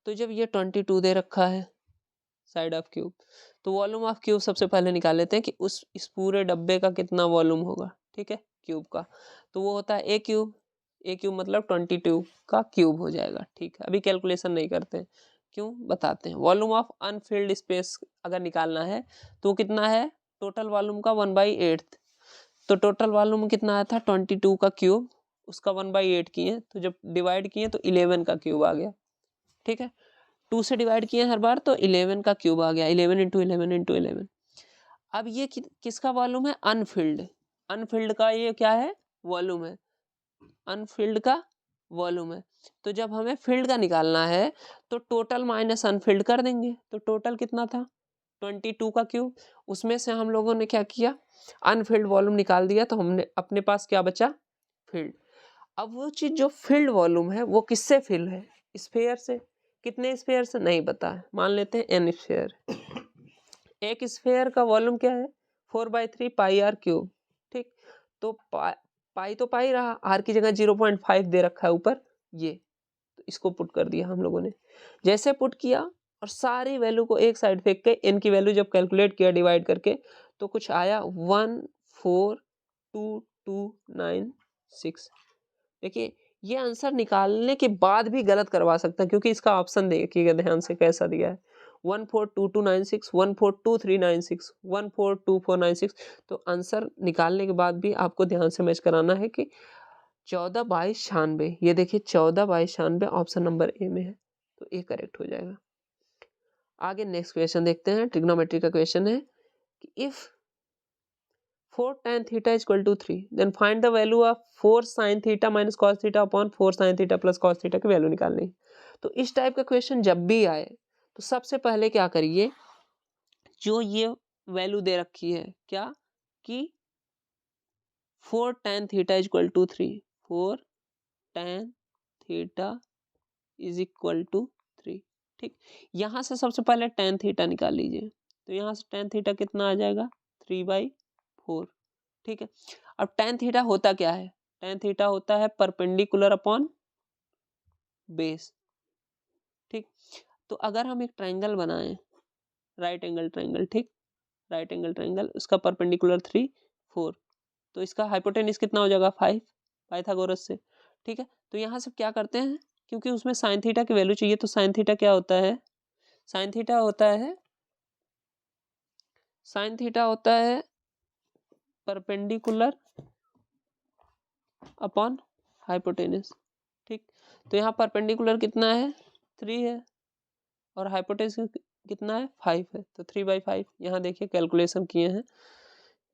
तो जब ये 22 दे रखा है साइड ऑफ क्यूब, तो वॉल्यूम ऑफ क्यूब सबसे पहले निकाल लेते हैं कि इस पूरे डब्बे का कितना वॉल्यूम होगा, ठीक है, क्यूब का। तो वो होता है ए क्यूब मतलब 22 का क्यूब हो जाएगा, ठीक है। अभी कैलकुलेशन नहीं करते हैं, क्यों बताते हैं। वॉल्यूम ऑफ अनफिल्ड स्पेस अगर निकालना है तो कितना है, टोटल वॉल्यूम का 1/8, तो टोटल वॉल्यूम कितना आया था 22 का क्यूब, उसका 1/8 किए, तो जब डिवाइड किए तो 11 का क्यूब आ गया, ठीक है। 2 से डिवाइड किए हर बार तो 11 का क्यूब आ गया, 11 इंटू 11 इंटू 11। अब ये किसका वॉल्यूम है, अनफिल्ड, अनफिल्ड का ये क्या है, वॉल्यूम है, अनफिल्ड का वॉल्यूम है। तो जब हमें फील्ड का निकालना है तो टोटल माइनस अनफिल्ड कर देंगे, तो टोटल कितना था 22 का क्यूब, उसमें से हम लोगों ने क्या किया, अनफिल्ड वॉल्यूम निकाल दिया, तो हमने अपने पास क्या बचा, फील्ड। अब वो चीज जो फील्ड वॉल्यूम है वो किससे फिल है, स्फीयर से, कितने स्फीयर से नहीं पता है, मान लेते हैं एन स्फीयर। एक स्फीयर का वॉल्यूम क्या है 4/3 पाई आर क्यूब, ठीक। तो पाई तो पाई रहा, आर की जगह 0.5 दे रखा है ऊपर, ये तो इसको पुट कर दिया हम लोगों ने। जैसे पुट किया और सारी वैल्यू को एक साइड फेंक के एन की वैल्यू जब कैलकुलेट किया डिवाइड करके, तो कुछ आया 14229 देखिए ये आंसर निकालने के बाद भी गलत करवा सकता है, क्योंकि इसका ऑप्शन देखिएगा ध्यान से कैसा दिया है, 142296, 142396, 142496। तो आंसर निकालने के बाद भी आपको ध्यान से मैच कराना है कि 14/92, ये देखिए 14/92 ऑप्शन नंबर ए में है, तो ए करेक्ट हो जाएगा। आगे नेक्स्ट क्वेश्चन देखते हैं, ट्रिग्नोमेट्री का क्वेश्चन है कि if 4 tan theta is equal to 3 then find the value of 4 sin theta minus cos theta upon 4 sin theta plus cos theta की वैल्यू निकालनी है। तो इस टाइप का क्वेश्चन जब भी आए तो सबसे पहले क्या करिए, जो ये वैल्यू दे रखी है क्या कि 4 tan theta is equal to 3, 4 tan theta is equal to 3, ठीक। यहाँ से सबसे पहले tan theta निकाल लीजिए, तो यहाँ से tan theta कितना आ जाएगा 3/4, ठीक है। अब tan थीटा होता क्या है, tan थीटा होता है परपेंडिकुलर अपॉन बेस, ठीक। तो अगर हम एक ट्रायंगल बनाएं, राइट एंगल ट्रायंगल, ठीक, राइट एंगल ट्रायंगल, उसका परपेंडिकुलर 3 4, तो इसका हाइपोटेन्यूज कितना हो जाएगा 5 पाइथागोरस से, ठीक है। तो यहाँ से क्या करते हैं, क्योंकि उसमें साइन थीटा की वैल्यू चाहिए, तो साइन थीटा क्या होता है, साइन थीटा होता है, साइन थीटा होता है परपेंडिकुलर अपॉन हाइपोटेन्यूज, ठीक। तो यहाँ परपेंडिकुलर कितना है 3 है और हाइपोटेन्यूज कितना है 5 है, तो 3/5। यहाँ देखिए कैलकुलेशन किए हैं,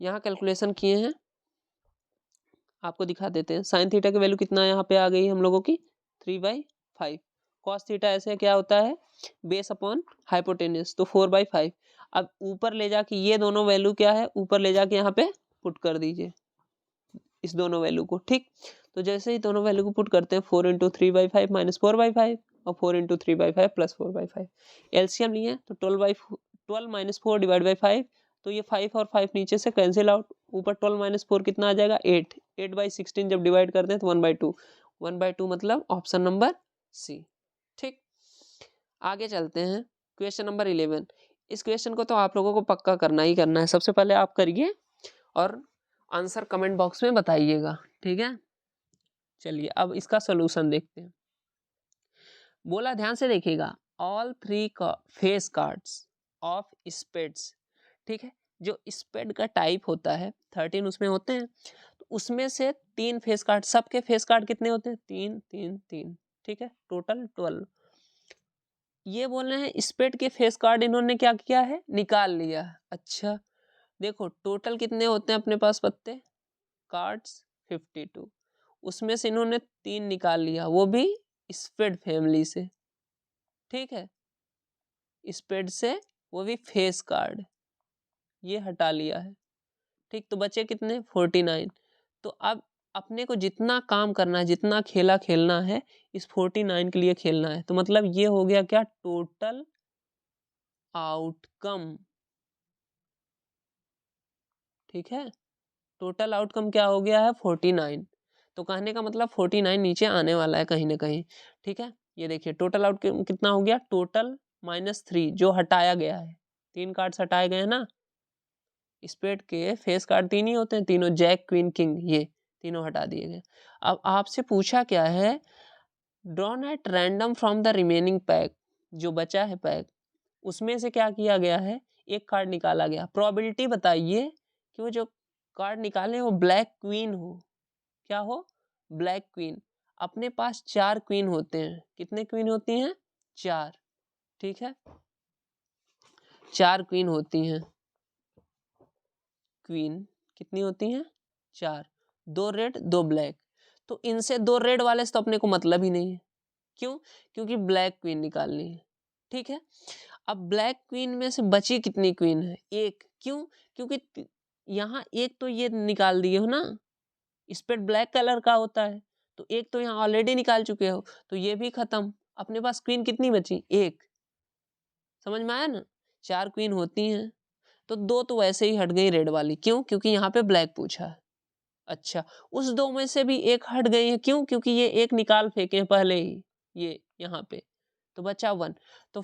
यहाँ कैलकुलेशन किए हैं, आपको दिखा देते हैं। साइन थीटा की वैल्यू कितना यहाँ पे आ गई हम लोगों की 3/5। कॉस थीटा ऐसे क्या होता है बेस अपॉन हाइपोटेन्यूज, तो 4/5। अब ऊपर ले जाके ये दोनों वैल्यू क्या है, ऊपर ले जाके यहाँ पे पुट कर दीजिए इस दोनों वैल्यू को, ठीक। तो जैसे ही दोनों वैल्यू को पुट करते हैं 4 × 3/5 माइनस 4/5 और 4 × 3/5 प्लस 4/5, एलसीएम लिए तो 12 माइनस 4 डिवाइड बाई 5, तो ये 5 और 5 नीचे से कैंसिल आउट, ऊपर 12 माइनस 4 कितना आ जाएगा 8, 8/16 जब डिवाइड करते हैं तो 1/2, 1/2 मतलब ऑप्शन नंबर सी, ठीक। आगे चलते हैं क्वेश्चन नंबर 11। इस क्वेश्चन को तो आप लोगों को पक्का करना ही करना है, सबसे पहले आप करिए और आंसर कमेंट बॉक्स में बताइएगा, ठीक है। चलिए अब इसका सॉल्यूशन देखते हैं। बोला ध्यान से देखिएगा, all 3 face cards of spades, ठीक है। जो स्पेड का टाइप होता है 13 उसमें होते हैं, तो उसमें से 3 फेस कार्ड, सबके फेस कार्ड कितने होते हैं 3 3 3, ठीक है, टोटल 12। ये बोल रहे हैं स्पेड के फेस कार्ड इन्होंने क्या किया है निकाल लिया। अच्छा देखो टोटल कितने होते हैं अपने पास पत्ते कार्ड्स 52, उसमें से इन्होंने 3 निकाल लिया, वो भी स्पेड फैमिली से, ठीक है, स्पेड से, वो भी फेस कार्ड, ये हटा लिया है, ठीक। तो बचे कितने 49। तो अब अपने को जितना काम करना है, जितना खेला खेलना है इस 49 के लिए खेलना है, तो मतलब ये हो गया क्या टोटल आउटकम, ठीक है। टोटल आउटकम क्या हो गया है 49, तो कहने का मतलब 49 नीचे आने वाला है कहीं ना कहीं, ठीक है। ये देखिए टोटल आउटकम कितना हो गया, टोटल -3 जो हटाया गया है, 3 कार्ड्स हटाए गए हैं ना, स्पेड के फेस कार्ड 3 ही होते हैं, तीनों जैक क्वीन किंग, ये तीनों हटा दिए गए। अब आपसे पूछा क्या है, drawn at random from the remaining pack, जो बचा है पैक उसमें से क्या किया गया है एक कार्ड निकाला गया, प्रोबेबिलिटी बताइए कि वो जो कार्ड निकाले वो ब्लैक क्वीन हो, क्या हो ब्लैक क्वीन। अपने पास 4 क्वीन होते हैं, कितने क्वीन होती हैं 4, ठीक है, 4 क्वीन होती हैं, क्वीन कितनी होती हैं 4, 2 रेड 2 ब्लैक, तो इनसे 2 रेड वाले से तो अपने को मतलब ही नहीं है, क्यों, क्योंकि ब्लैक क्वीन निकालनी है, ठीक है। अब ब्लैक क्वीन में से बची कितनी क्वीन है एक, क्यों, क्योंकि यहाँ एक तो ये निकाल दिए हो ना, स्पेड ब्लैक कलर का होता है, तो एक तो यहाँ ऑलरेडी निकाल चुके हो, तो ये भी खत्म, अपने पास क्वीन कितनी बची एक, समझ में आया ना, 4 क्वीन होती हैं, तो 2 तो वैसे ही हट गई रेड वाली, क्यों, क्योंकि यहाँ पे ब्लैक पूछा है। अच्छा उस 2 में से भी एक हट गई है, क्यों, क्योंकि ये एक निकाल फेंके पहले ही ये यहाँ पे, तो बचा 1। तो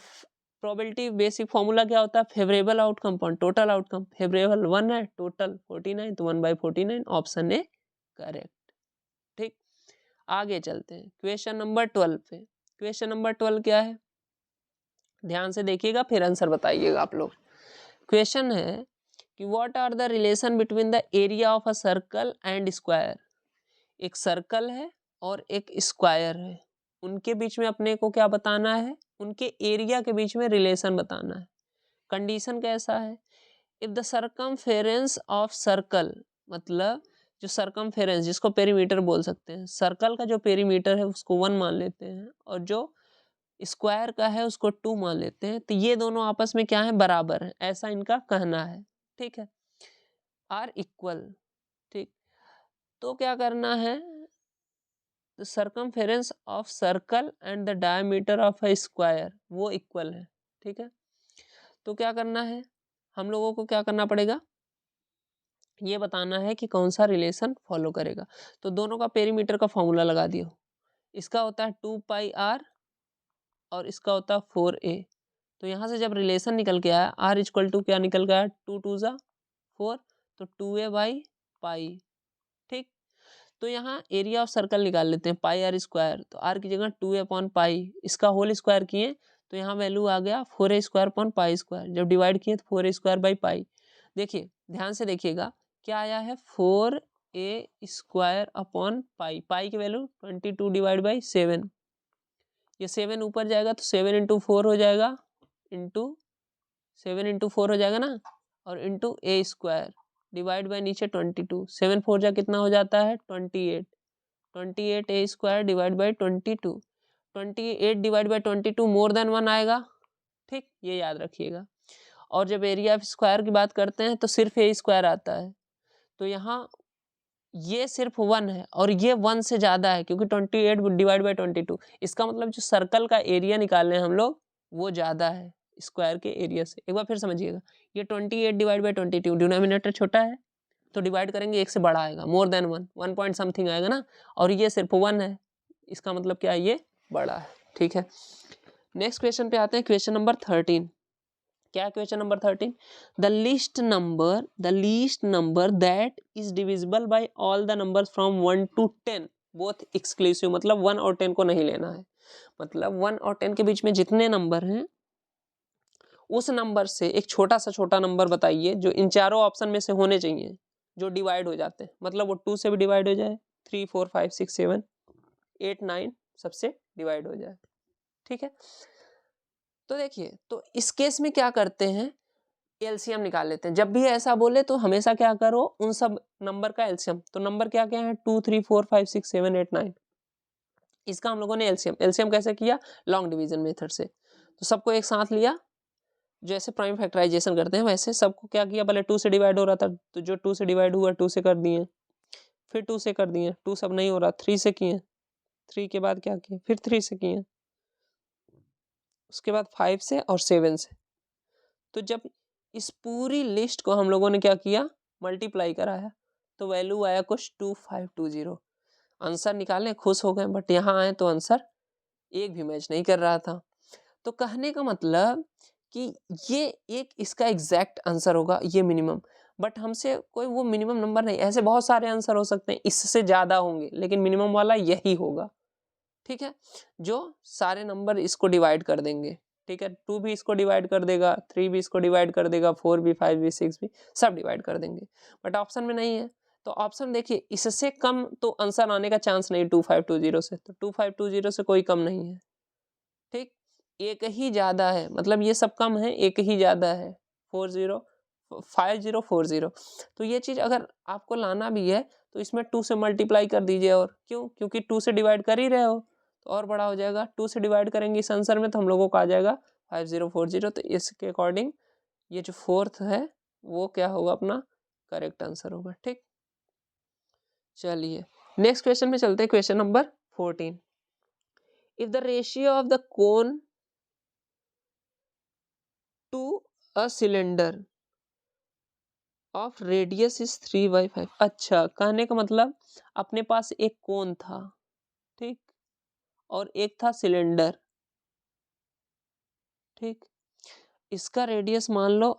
प्रोबेबिलिटी बेसिक फॉर्मूला क्या होता है, फेवरेबल आउटकम पर टोटल आउटकम, फेवरेबल 1 है, टोटल 49, तो 1/49 ऑप्शन ए करेक्ट, ठीक। आगे चलते हैं क्वेश्चन नंबर 12 पे। क्वेश्चन नंबर 12 क्या है, ध्यान से देखिएगा फिर आंसर बताइएगा आप लोग। क्वेश्चन है कि what are the relation between the area of a circle and square, एक सर्कल है और एक स्क्वायर है, उनके बीच में अपने को क्या बताना है, उनके एरिया के बीच में रिलेशन बताना है। कंडीशन कैसा है, if the circumference of circle, मतलब जो सरकमफेरेंस जिसको पेरीमीटर बोल सकते हैं, सर्कल का जो पेरीमीटर है उसको 1 मान लेते हैं और जो स्क्वायर का है उसको 2 मान लेते हैं, तो ये दोनों आपस में क्या है, बराबर है, ऐसा इनका कहना है। ठीक है, आर इक्वल। ठीक, तो क्या करना है, the circumference of circle and the diameter of a square वो इक्वल है। ठीक है, तो क्या करना है, हम लोगों को क्या करना पड़ेगा, ये बताना है कि कौन सा रिलेशन फॉलो करेगा। तो दोनों का पेरीमीटर का फॉर्मूला लगा दियो, इसका होता है 2πr और इसका होता है 4a। तो यहाँ से जब रिलेशन निकल के आया r इक्वल टू क्या निकल गया, 2 2 जा 4, तो 2a/पाई। ठीक, तो यहाँ एरिया ऑफ सर्कल निकाल लेते हैं, पाई आर स्क्वायर, तो r की जगह 2a/पाई, इसका होल स्क्वायर किए तो यहाँ वैल्यू आ गया 4a² पाई स्क्वायर, जब डिवाइड किए तो 4a² देखिए ध्यान से देखिएगा क्या आया है, 4a² पाई की वैल्यू 22/7, ये 7 ऊपर जाएगा तो 7 × 4 हो जाएगा, इंटू 7 × 4 हो जाएगा ना, और इंटू a² डिवाइड बाई नीचे 22, 7 4 जा कितना हो जाता है 28, 28 a² divide by 22, 28 divide by 22 more than 1 आएगा। ठीक, ये याद रखिएगा। और जब एरिया ऑफ स्क्वायर की बात करते हैं तो सिर्फ a² आता है, तो यहाँ ये सिर्फ 1 है और ये 1 से ज़्यादा है क्योंकि 28 डिवाइड बाई 22, इसका मतलब जो सर्कल का एरिया निकाल रहे हैं हम लोग वो ज़्यादा है स्क्वायर के एरिया से। एक बार फिर समझिएगा, ये 28 डिवाइड बाई 22, डिनोमिनेटर छोटा है तो डिवाइड करेंगे एक से बड़ा आएगा, मोर देन 1 पॉइंट समथिंग आएगा ना, और ये सिर्फ 1 है, इसका मतलब क्या है, ये बड़ा है। ठीक है, नेक्स्ट क्वेश्चन पे आते हैं, क्वेश्चन नंबर 13। क्या question number 13, the least number that is divisible by all the numbers from 1 to 10 both exclusive, मतलब 1 और 10 को नहीं लेना है, मतलब 1 और 10 के बीच में जितने नंबर हैं उस नंबर से एक छोटा सा छोटा नंबर बताइए जो इन चारों ऑप्शन में से होने चाहिए, जो डिवाइड हो जाते हैं, मतलब वो 2 से भी डिवाइड हो जाए, 3 4 5 6 7 8 9 सबसे डिवाइड हो जाए। ठीक है, तो देखिए, तो इस केस में क्या करते हैं, एलसीएम निकाल लेते हैं। जब भी ऐसा बोले तो हमेशा क्या करो, उन सब नंबर का एलसीएम, तो नंबर क्या क्या है 2 3 4 5 6 7 8 9, इसका हम लोगों ने एलसीएम कैसे किया, लॉन्ग डिवीजन मेथड से। तो सबको एक साथ लिया, जैसे प्राइम फैक्टराइजेशन करते हैं वैसे सबको क्या किया, पहले 2 से डिवाइड हो रहा था तो जो 2 से डिवाइड हुआ 2 से कर दिए, फिर 2 से कर दिए, 2 सब नहीं हो रहा 3 से किए, 3 के बाद क्या किए, फिर 3 से किए, उसके बाद 5 से और 7 से। तो जब इस पूरी लिस्ट को हम लोगों ने क्या किया, मल्टीप्लाई कराया, तो वैल्यू आया कुछ 2520। आंसर निकालने खुश हो गए, बट यहाँ आए तो आंसर एक भी मैच नहीं कर रहा था। तो कहने का मतलब कि ये एक इसका एग्जैक्ट आंसर होगा, ये मिनिमम, बट हमसे कोई वो मिनिमम नंबर नहीं, ऐसे बहुत सारे आंसर हो सकते हैं, इससे ज़्यादा होंगे, लेकिन मिनिमम वाला यही होगा। ठीक है, जो सारे नंबर इसको डिवाइड कर देंगे। ठीक है, 2 भी इसको डिवाइड कर देगा, 3 भी इसको डिवाइड कर देगा, 4 भी, 5 भी, 6 भी, सब डिवाइड कर देंगे, बट ऑप्शन में नहीं है। तो ऑप्शन देखिए, इससे कम तो आंसर आने का चांस नहीं 2520 से, तो 2520 से कोई कम नहीं है। ठीक, एक ही ज़्यादा है, मतलब ये सब कम है, एक ही ज़्यादा है 5040। तो ये चीज़ अगर आपको लाना भी है तो इसमें 2 से मल्टीप्लाई कर दीजिए, और क्यों, क्योंकि 2 से डिवाइड कर ही रहे हो तो और बड़ा हो जाएगा, 2 से डिवाइड करेंगे इस आंसर में तो हम लोगों को आ जाएगा 5040। तो इसके अकॉर्डिंग ये जो फोर्थ है वो क्या होगा, अपना करेक्ट आंसर होगा। ठीक, चलिए नेक्स्ट क्वेश्चन में चलते हैं, question number 14। If the ratio of the cone to a cylinder of radius is 3/5। अच्छा, कहने का मतलब अपने पास एक कोन था, ठीक, और एक था सिलेंडर। ठीक, इसका रेडियस मान लो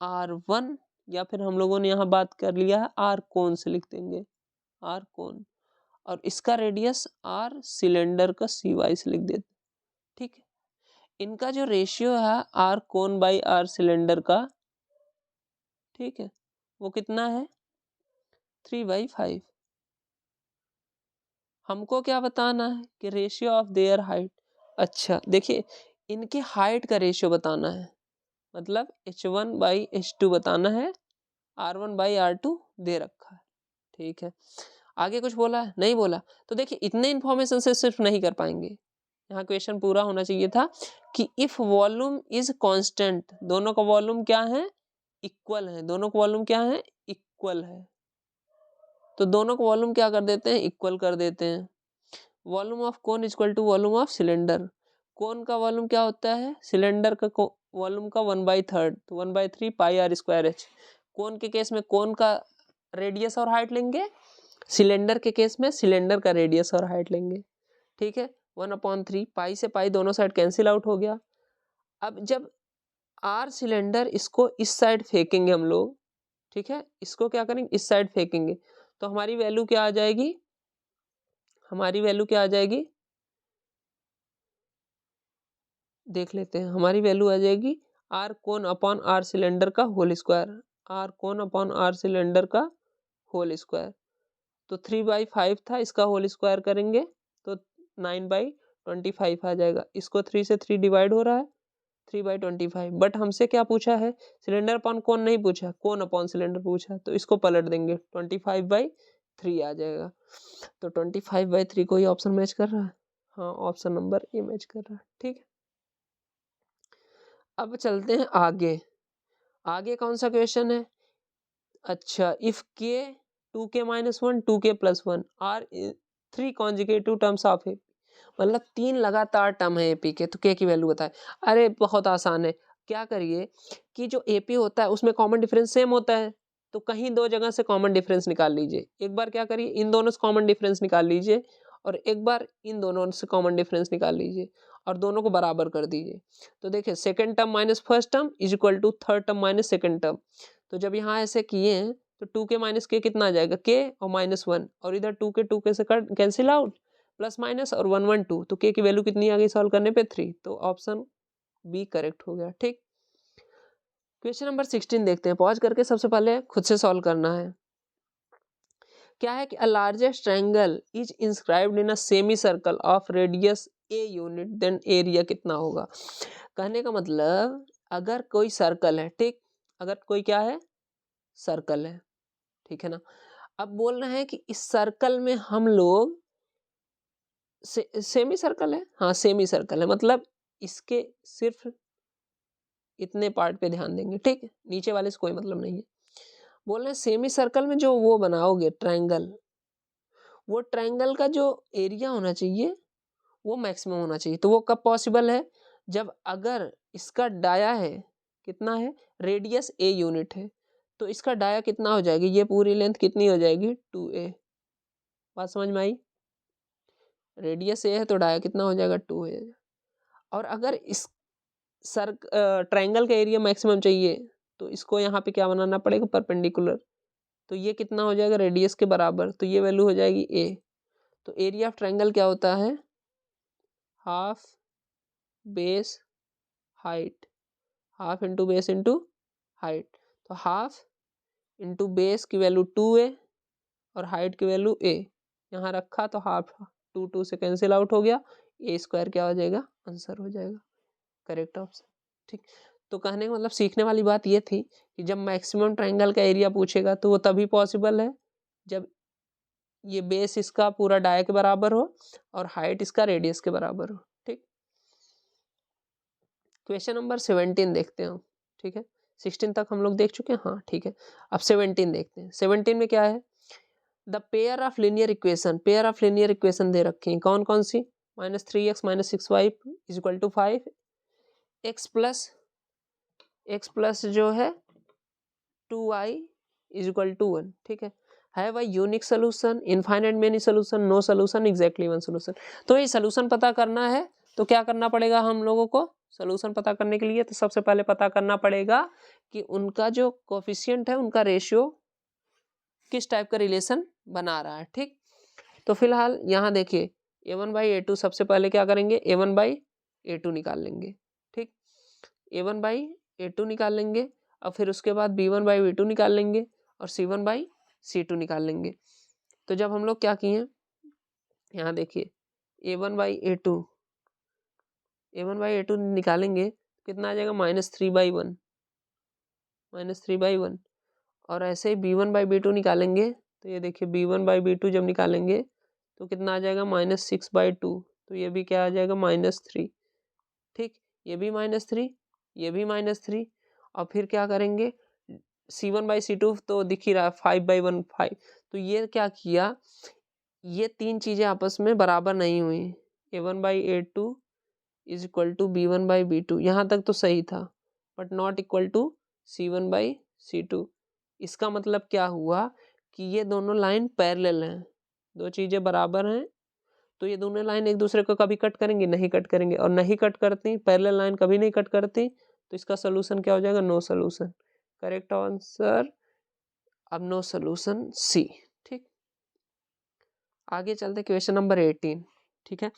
r1, या फिर हम लोगों ने यहाँ बात कर लिया है r कोन से लिख देंगे, r कोन, और इसका रेडियस r सिलेंडर का cy से लिख देते। ठीक है, इनका जो रेशियो है r cone by r cylinder का, ठीक है, वो कितना है 3/5। हमको क्या बताना है कि रेशियो ऑफ देयर हाइट। अच्छा देखिए, इनके हाइट का रेशियो बताना है, मतलब h1/h2 बताना है, r1/r2 दे रखा है। ठीक है, आगे कुछ बोला है? नहीं बोला। तो देखिए इतने इन्फॉर्मेशन से सिर्फ नहीं कर पाएंगे, यहाँ क्वेश्चन पूरा होना चाहिए था कि इफ वॉल्यूम इज कांस्टेंट, दोनों का वॉल्यूम क्या है, इक्वल है, दोनों का वॉल्यूम क्या है, इक्वल है, तो दोनों का वॉल्यूम क्या कर देते हैं, इक्वल कर देते हैं। Volume of cone equal to volume of cylinder, cone का वॉल्यूम क्या होता है, सिलेंडर का वॉल्यूम का 1/3, तो 1/3 पाई आर स्क्वायर एच। कोन के केस में कोन का रेडियस और हाइट लेंगे, सिलेंडर के केस में सिलेंडर का रेडियस और हाइट लेंगे। ठीक है, 1/3, पाई से पाई दोनों साइड कैंसिल आउट हो गया। अब जब आर सिलेंडर, इसको इस साइड फेंकेंगे हम लोग, ठीक है, इसको क्या करेंगे, इस साइड फेंकेंगे, तो हमारी वैल्यू क्या आ जाएगी, हमारी वैल्यू क्या आ जाएगी, देख लेते हैं। हमारी वैल्यू आ जाएगी r cone upon r cylinder का whole square, r cone upon r cylinder का होल स्क्वायर। तो 3/5 था, इसका होल स्क्वायर करेंगे तो 9/25 आ जाएगा। इसको 3 से 3 डिवाइड हो रहा है, 3/25। बट हमसे क्या पूछा है, सिलेंडर अपॉन कोन नहीं पूछा, कोन अपॉन सिलेंडर पूछा, तो इसको पलट देंगे, 25/3 आ जाएगा। तो 25/3 को ही ऑप्शन मैच कर रहा है, हाँ ऑप्शन नंबर ए मैच कर रहा है। ठीक है, अब चलते हैं आगे। आगे कौन सा क्वेश्चन है, अच्छा, if k 2k-1 2k+1 are 3 conjugative terms of a, मतलब 3 लगातार टर्म है एपी के, तो के की वैल्यू बताए। अरे बहुत आसान है, क्या करिए कि जो एपी होता है उसमें कॉमन डिफरेंस सेम होता है, तो कहीं दो जगह से कॉमन डिफरेंस निकाल लीजिए। एक बार क्या करिए, इन दोनों से कॉमन डिफरेंस निकाल लीजिए, और एक बार इन दोनों से कॉमन डिफरेंस निकाल लीजिए, और दोनों को बराबर कर दीजिए। तो देखिए second term minus first term is equal to third term minus second term. तो जब यहाँ ऐसे किए हैं तो 2k - k कितना आ जाएगा, k और -1, और इधर 2k से कैंसिल आउट, प्लस माइनस और 1 1 2, तो k की वैल्यू कितनी आ गई सॉल्व करने पे 3, तो ऑप्शन बी करेक्ट हो गया। ठीक, क्वेश्चन नंबर 16 देखते हैं, पॉज करके सबसे पहले खुद से सॉल्व करना है। क्या है कि a largest triangle is inscribed in a semi circle of radius A unit, then area कितना होगा। कहने का मतलब अगर कोई सर्कल है, ठीक, अगर कोई क्या है, सर्कल है, ठीक है ना। अब बोल रहे हैं कि इस सर्कल में हम लोग सेमी सर्कल है, हाँ सेमी सर्कल है, मतलब इसके सिर्फ इतने पार्ट पे ध्यान देंगे, ठीक है, नीचे वाले से कोई मतलब नहीं है। बोल रहे हैं सेमी सर्कल में जो वो बनाओगे ट्रायंगल, वो ट्रायंगल का जो एरिया होना चाहिए वो मैक्सिमम होना चाहिए। तो वो कब पॉसिबल है, जब अगर इसका डाया है, कितना है, रेडियस ए यूनिट है, तो इसका डाया कितना हो जाएगी, ये पूरी लेंथ कितनी हो जाएगी, 2a। बात समझ में आई, रेडियस ए है तो डाया कितना हो जाएगा, 2a। और अगर इस ट्रायंगल का एरिया मैक्सिमम चाहिए तो इसको यहाँ पे क्या बनाना पड़ेगा, परपेंडिकुलर, तो ये कितना हो जाएगा, रेडियस के बराबर, तो ये वैल्यू हो जाएगी a। तो एरिया ऑफ ट्रायंगल क्या होता है, half base height, half into base into height, तो हाफ इंटू बेस की वैल्यू 2a और हाइट की वैल्यू a, यहाँ रखा तो हाफ 2 से कैंसिल आउट हो गया, a स्क्वायर क्या हो जाएगा, आंसर हो जाएगा, करेक्ट ऑप्शन। ठीक, तो कहने का मतलब सीखने वाली बात ये थी कि जब मैक्सिमम ट्रायंगल का एरिया पूछेगा तो वो तभी पॉसिबल है जब ये बेस इसका पूरा डाया के बराबर हो और हाइट इसका रेडियस के बराबर हो। ठीक, क्वेश्चन नंबर 17 देखते हैं हम, ठीक है, 16 तक हम लोग देख चुके हैं, हाँ ठीक है। अब 17 देखते हैं, 17 में क्या है, the pair of linear equation, pair of linear equation दे रखी है, कौन कौन सी, -3x - 6y is equal to 5, x plus जो है 2y इज इक्वल टू 1, ठीक है। Have a unique solution, infinite many solution, no solution, exactly one solution. तो ये सोल्यूशन पता करना है तो क्या करना पड़ेगा हम लोगों को, सोल्यूशन पता करने के लिए तो सबसे पहले पता करना पड़ेगा कि उनका जो कोफिशिएंट है, उनका रेशियो किस टाइप का रिलेशन बना रहा है। ठीक, तो फिलहाल यहाँ देखिए a1/a2, सबसे पहले क्या करेंगे, a1/a2 निकाल लेंगे, ठीक, a1/a2 निकाल लेंगे, और फिर उसके बाद b1/b2 निकाल लेंगे और c1/c2 निकाल लेंगे। तो जब हम लोग क्या किए, यहाँ देखिए a1/a2 निकालेंगे कितना आ जाएगा -3/1 -3/1। और ऐसे ही b1/b2 निकालेंगे तो ये देखिए b1/b2 जब निकालेंगे तो कितना आ जाएगा -6/2। तो ये भी क्या आ जाएगा -3। ठीक, ये भी -3, ये भी -3। और फिर क्या करेंगे c1/c2 तो दिख ही रहा है 5/1 5। तो ये क्या किया, ये तीन चीजें आपस में बराबर नहीं हुई। a1/a2 is equal to b1/b2 यहाँ तक तो सही था, but not equal to c1/c2। इसका मतलब क्या हुआ कि ये दोनों लाइन पैरेलल हैं, दो चीजें बराबर हैं तो ये दोनों लाइन एक दूसरे को कभी कट करेंगी, नहीं कट करेंगे। और नहीं कट करती, पैरेलल लाइन कभी नहीं कट करती, तो इसका सोल्यूशन क्या हो जाएगा, नो सोल्यूशन। करेक्ट आंसर अब नो सोल्यूशन सी। ठीक, आगे चलते क्वेश्चन नंबर 18। ठीक है,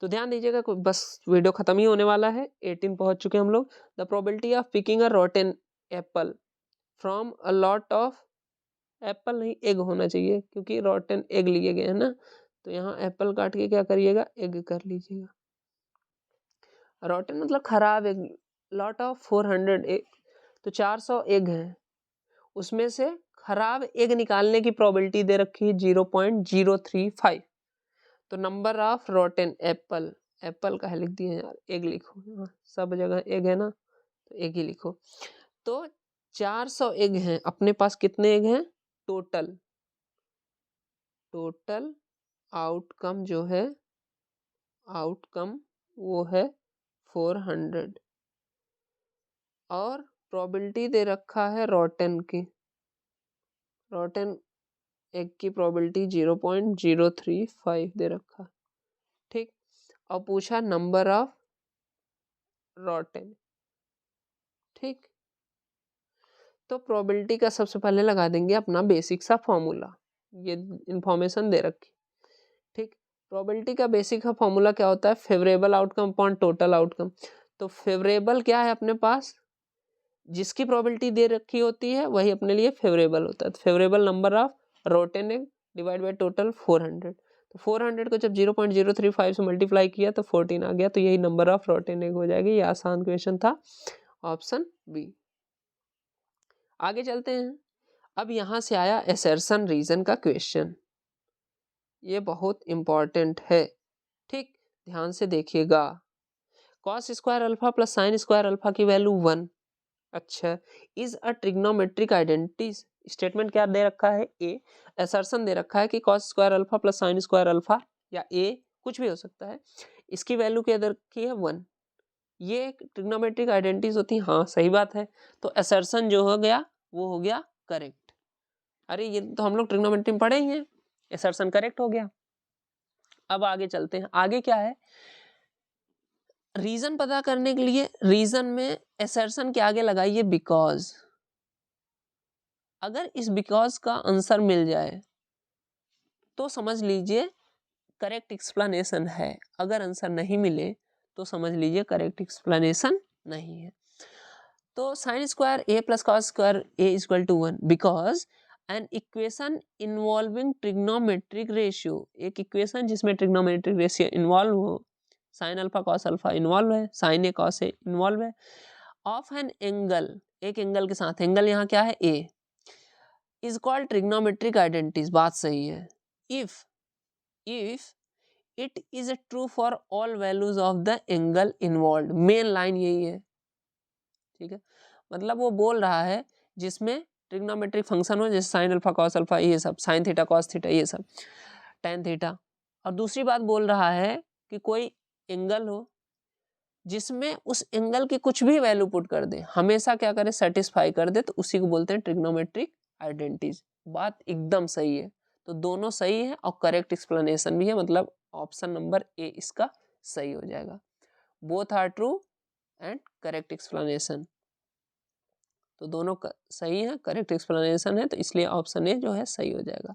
तो ध्यान दीजिएगा, बस वीडियो खत्म ही होने वाला है, 18 पहुंच चुके हम लोग। The probability of picking a रॉटन Apple from a lot of, Apple नहीं एग होना चाहिए क्योंकि रॉटन एग लिए गए हैं ना, तो यहाँ एप्पल काट के क्या करिएगा, एग कर लीजिएगा। रॉटन मतलब खराब एग, लॉट ऑफ 400 एग, तो 400 एग हैं, उसमें से खराब एग निकालने की प्रोबेबिलिटी दे रखी है 0.035। तो नंबर ऑफ रॉटन एप्पल, एप्पल का है लिख दिए यार, एग लिखो, सब जगह एग है ना, तो एग ही लिखो। तो 400 एग हैं, अपने पास कितने एग हैं टोटल, टोटल आउटकम जो है, आउटकम वो है 400। और प्रोबेबिलिटी दे रखा है रॉटन की, रॉटन एग की प्रोबेबिलिटी 0.035 दे रखा। ठीक, और पूछा नंबर ऑफ रॉटन। ठीक, तो प्रोबेबिलिटी का सबसे पहले लगा देंगे अपना बेसिक सा फॉर्मूला, ये इंफॉर्मेशन दे रखी। ठीक, प्रोबेबिलिटी का बेसिक का फॉर्मूला क्या होता है, favourable outcome upon total outcome. तो फेवरेबल क्या है अपने पास, जिसकी प्रोबेबिलिटी दे रखी होती है वही अपने लिए फेवरेबल होता है। तो favourable number of रॉटन egg divide by total 400। तो 400 को जब 0.035 से मल्टीप्लाई किया तो 14 आ गया, तो यही नंबर ऑफ रॉटन एग हो जाएगी। ये आसान क्वेश्चन था, ऑप्शन बी। आगे चलते हैं, अब यहां से आया एसर्शन रीजन का क्वेश्चन, ये बहुत इंपॉर्टेंट है। ठीक, ध्यान से देखिएगा, cos square alpha plus sign square alpha की वैल्यू 1, अच्छा, is a trigonometric identity. Statement क्या दे रखा है, ए। असर्शन दे रखा है कि cos square alpha plus sign square alpha, या ए कुछ भी हो सकता है, इसकी वैल्यू क्या दे रखी है 1। ये ट्रिग्नोमेट्रिक आइडेंटिटीज होती है, हाँ सही बात है। तो असर्शन जो हो गया वो हो गया करेक्ट। अरे ये तो हम लोग ट्रिग्नोमेट्री में पढ़े ही हैं, असर्शन करेक्ट हो गया। अब आगे चलते हैं, आगे क्या है, रीजन पता करने के लिए रीजन में असर्शन के आगे लगाइए बिकॉज। अगर इस बिकॉज का आंसर मिल जाए तो समझ लीजिए करेक्ट एक्सप्लेनेशन है, अगर आंसर नहीं मिले तो समझ लीजिए करेक्ट एक्सप्लेनेशन नहीं है। तो sine square A plus cos square A equal to 1 because an equation involving trigonometric ratio, एक इक्वेशन जिसमें ट्रिग्नोमेट्रिक रेशियो इन्वॉल्व हो, sine alpha cos alpha involve है, sine A cos A involve है, ऑफ एन एंगल, एक एंगल के साथ, एंगल यहाँ क्या है A, is called trigonometric identities, बात सही है। If it is true for all values of the angle involve, main line यही है। ठीक है, मतलब वो बोल रहा है जिसमें ट्रिग्नोमेट्रिक फंक्शन हो, जैसे साइन अल्फा कॉस अल्फा ये सब, साइन थीटा कॉस थीटा ये सब, टेन थीटा। और दूसरी बात बोल रहा है कि कोई एंगल हो जिसमें उस एंगल की कुछ भी वैल्यू पुट कर दे, हमेशा क्या करे सेटिस्फाई कर दे, तो उसी को बोलते हैं ट्रिग्नोमेट्रिक आइडेंटिटीज। बात एकदम सही है, तो दोनों सही है और करेक्ट एक्सप्लेनेशन भी है, मतलब ऑप्शन नंबर ए इसका सही हो जाएगा। Both are true and correct explanation, तो दोनों सही है, करेक्ट एक्सप्लेनेशन है, तो इसलिए ऑप्शन ए जो है सही हो जाएगा।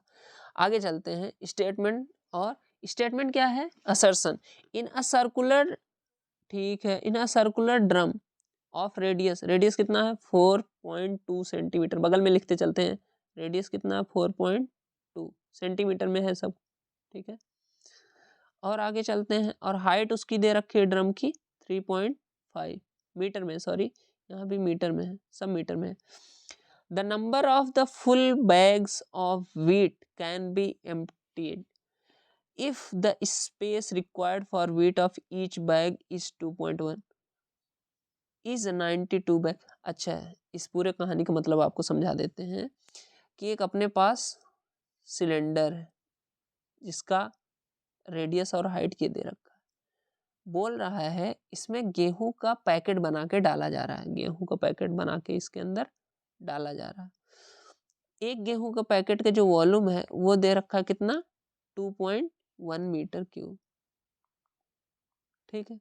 आगे चलते हैं, स्टेटमेंट, और स्टेटमेंट क्या है, असर्शन इन अ सर्कुलर, ठीक है, in a circular drum of radius, radius कितना है 4.2 सेंटीमीटर, बगल में लिखते चलते हैं, रेडियस कितना है 4.2 सेंटीमीटर में है सब, ठीक है। और आगे चलते हैं, और हाइट उसकी दे रखी है ड्रम की 3.5 मीटर में, सॉरी यहाँ भी मीटर में है, सब मीटर में है। The number of the full bags of wheat can be emptied if the space required for wheat of each bag is 2.1 is 92 bag. अच्छा है, इस पूरे कहानी का मतलब आपको समझा देते हैं कि एक अपने पास सिलेंडर है जिसका रेडियस और हाइट ये दे रखा है, बोल रहा है इसमें गेहूं का पैकेट बना के डाला जा रहा है, गेहूं का पैकेट बना के इसके अंदर डाला जा रहा है। एक गेहूं का पैकेट का जो वॉल्यूम है वो दे रखा है कितना, 2.1 मीटर क्यूब, ठीक है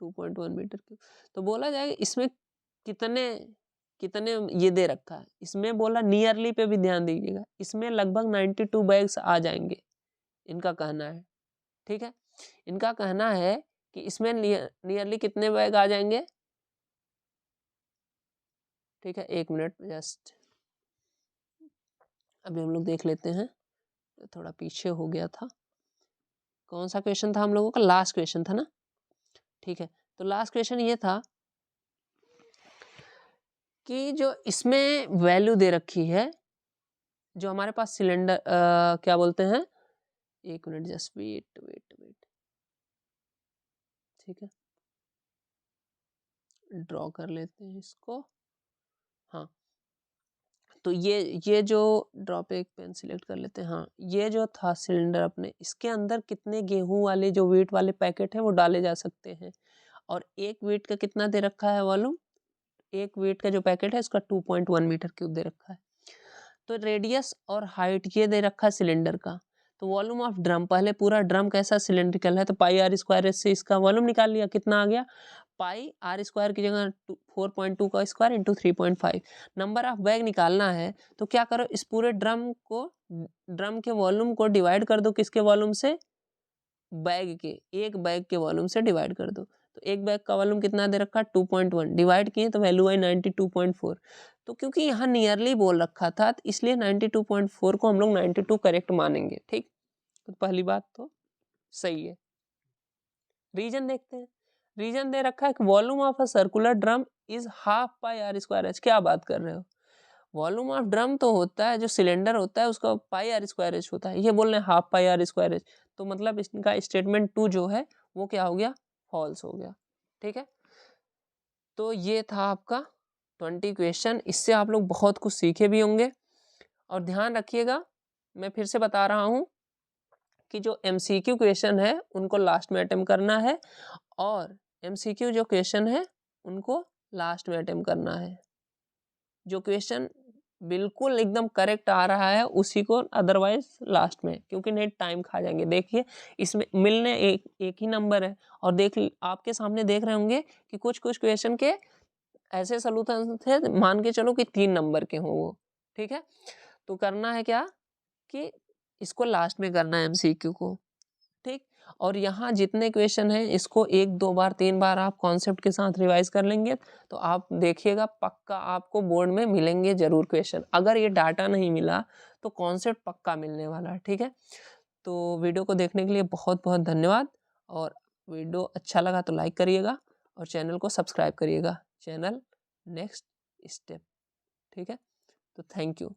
2.1 मीटर क्यूब। तो बोला जाएगा इसमें कितने कितने ये दे रखा है, इसमें बोला नियरली पे भी ध्यान दीजिएगा, इसमें लगभग 92 बैग्स आ जाएंगे, इनका कहना है, ठीक है। इनका कहना है कि इसमें नियरली कितने बैग आ जाएंगे, ठीक है 1 मिनट जस्ट, अभी हम लोग देख लेते हैं, थोड़ा पीछे हो गया था। कौन सा क्वेश्चन था हम लोगों का, लास्ट क्वेश्चन था ना, ठीक है। तो लास्ट क्वेश्चन ये था कि जो इसमें वैल्यू दे रखी है, जो हमारे पास सिलेंडर क्या बोलते हैं, 1 minute just wait wait wait, ठीक है ड्रॉ कर लेते हैं इसको, हाँ। तो ये जो ड्रॉ पे एक पेन सिलेक्ट कर लेते हैं, हाँ ये जो था सिलेंडर अपने, इसके अंदर कितने गेहूं वाले जो वेट वाले पैकेट हैं वो डाले जा सकते हैं, और एक वेट का कितना दे रखा है वॉल्यूम, एक वेट का जो पैकेट है इसका 2.1 मीटर क्यूब दे रखा है। तो रेडियस और हाइट ये दे रखा है सिलेंडर का। तो वॉल्यूम ऑफ ड्रम, पहले पूरा ड्रम कैसा सिलेंड्रिकल है तो पाई आर स्क्वायर से इसका वॉल्यूम निकाल लिया, कितना आ गया, पाई आर स्क्वायर की जगह 4.2 का square into 3.5। Number of bag निकालना है तो क्या करो, इस पूरे ड्रम के वॉल्यूम को डिवाइड कर दो, किसके वॉल्यूम से, बैग के, एक बैग के वॉल्यूम से डिवाइड कर दो। तो एक बैग का वॉल्यूम कितना दे रखा है 2.1, डिवाइड किए तो वैल्यू आई 92.4। तो क्योंकि यहाँ नियरली बोल रखा था तो इसलिए 92.4 को हम लोग 92 करेक्ट मानेंगे, ठीक। तो पहली बात तो सही है। रीजन देखते हैं, रीजन दे रखा है कि volume of a circular drum is half pi R square H. क्या बात कर रहे हो, वॉल्यूम ऑफ ड्रम तो होता है, जो सिलेंडर होता है उसका पाई आर स्क्वायर एच होता है, ये बोल रहे हैं half pi R square H. तो मतलब इसका स्टेटमेंट 2 जो है वो क्या हो गया, फॉल्स हो गया, ठीक है। तो ये था आपका 20 क्वेश्चन, इससे आप लोग बहुत कुछ सीखे भी होंगे। और ध्यान रखिएगा, मैं फिर से बता रहा हूँ कि जो MCQ क्वेश्चन है उनको लास्ट में अटेम्प्ट करना है, और MCQ जो क्वेश्चन है उनको लास्ट में अटेम्प्ट करना है। जो क्वेश्चन बिल्कुल एकदम करेक्ट आ रहा है उसी को, अदरवाइज लास्ट में, क्योंकि नेट टाइम खा जाएंगे। देखिए इसमें मिलने एक ही नंबर है, और देख आपके सामने देख रहे होंगे कि कुछ कुछ क्वेश्चन के ऐसे सॉल्यूशन थे, मान के चलो कि 3 नंबर के हों वो, ठीक है। तो करना है क्या कि इसको लास्ट में करना है MCQ को, ठीक। और यहाँ जितने क्वेश्चन हैं इसको 1 2 बार 3 बार आप कॉन्सेप्ट के साथ रिवाइज कर लेंगे तो आप देखिएगा पक्का आपको बोर्ड में मिलेंगे जरूर क्वेश्चन। अगर ये डाटा नहीं मिला तो कॉन्सेप्ट पक्का मिलने वाला है, ठीक है। तो वीडियो को देखने के लिए बहुत बहुत धन्यवाद, और वीडियो अच्छा लगा तो लाइक करिएगा और चैनल को सब्सक्राइब करिएगा, चैनल नेक्स्ट स्टेप, ठीक है। तो थैंक यू।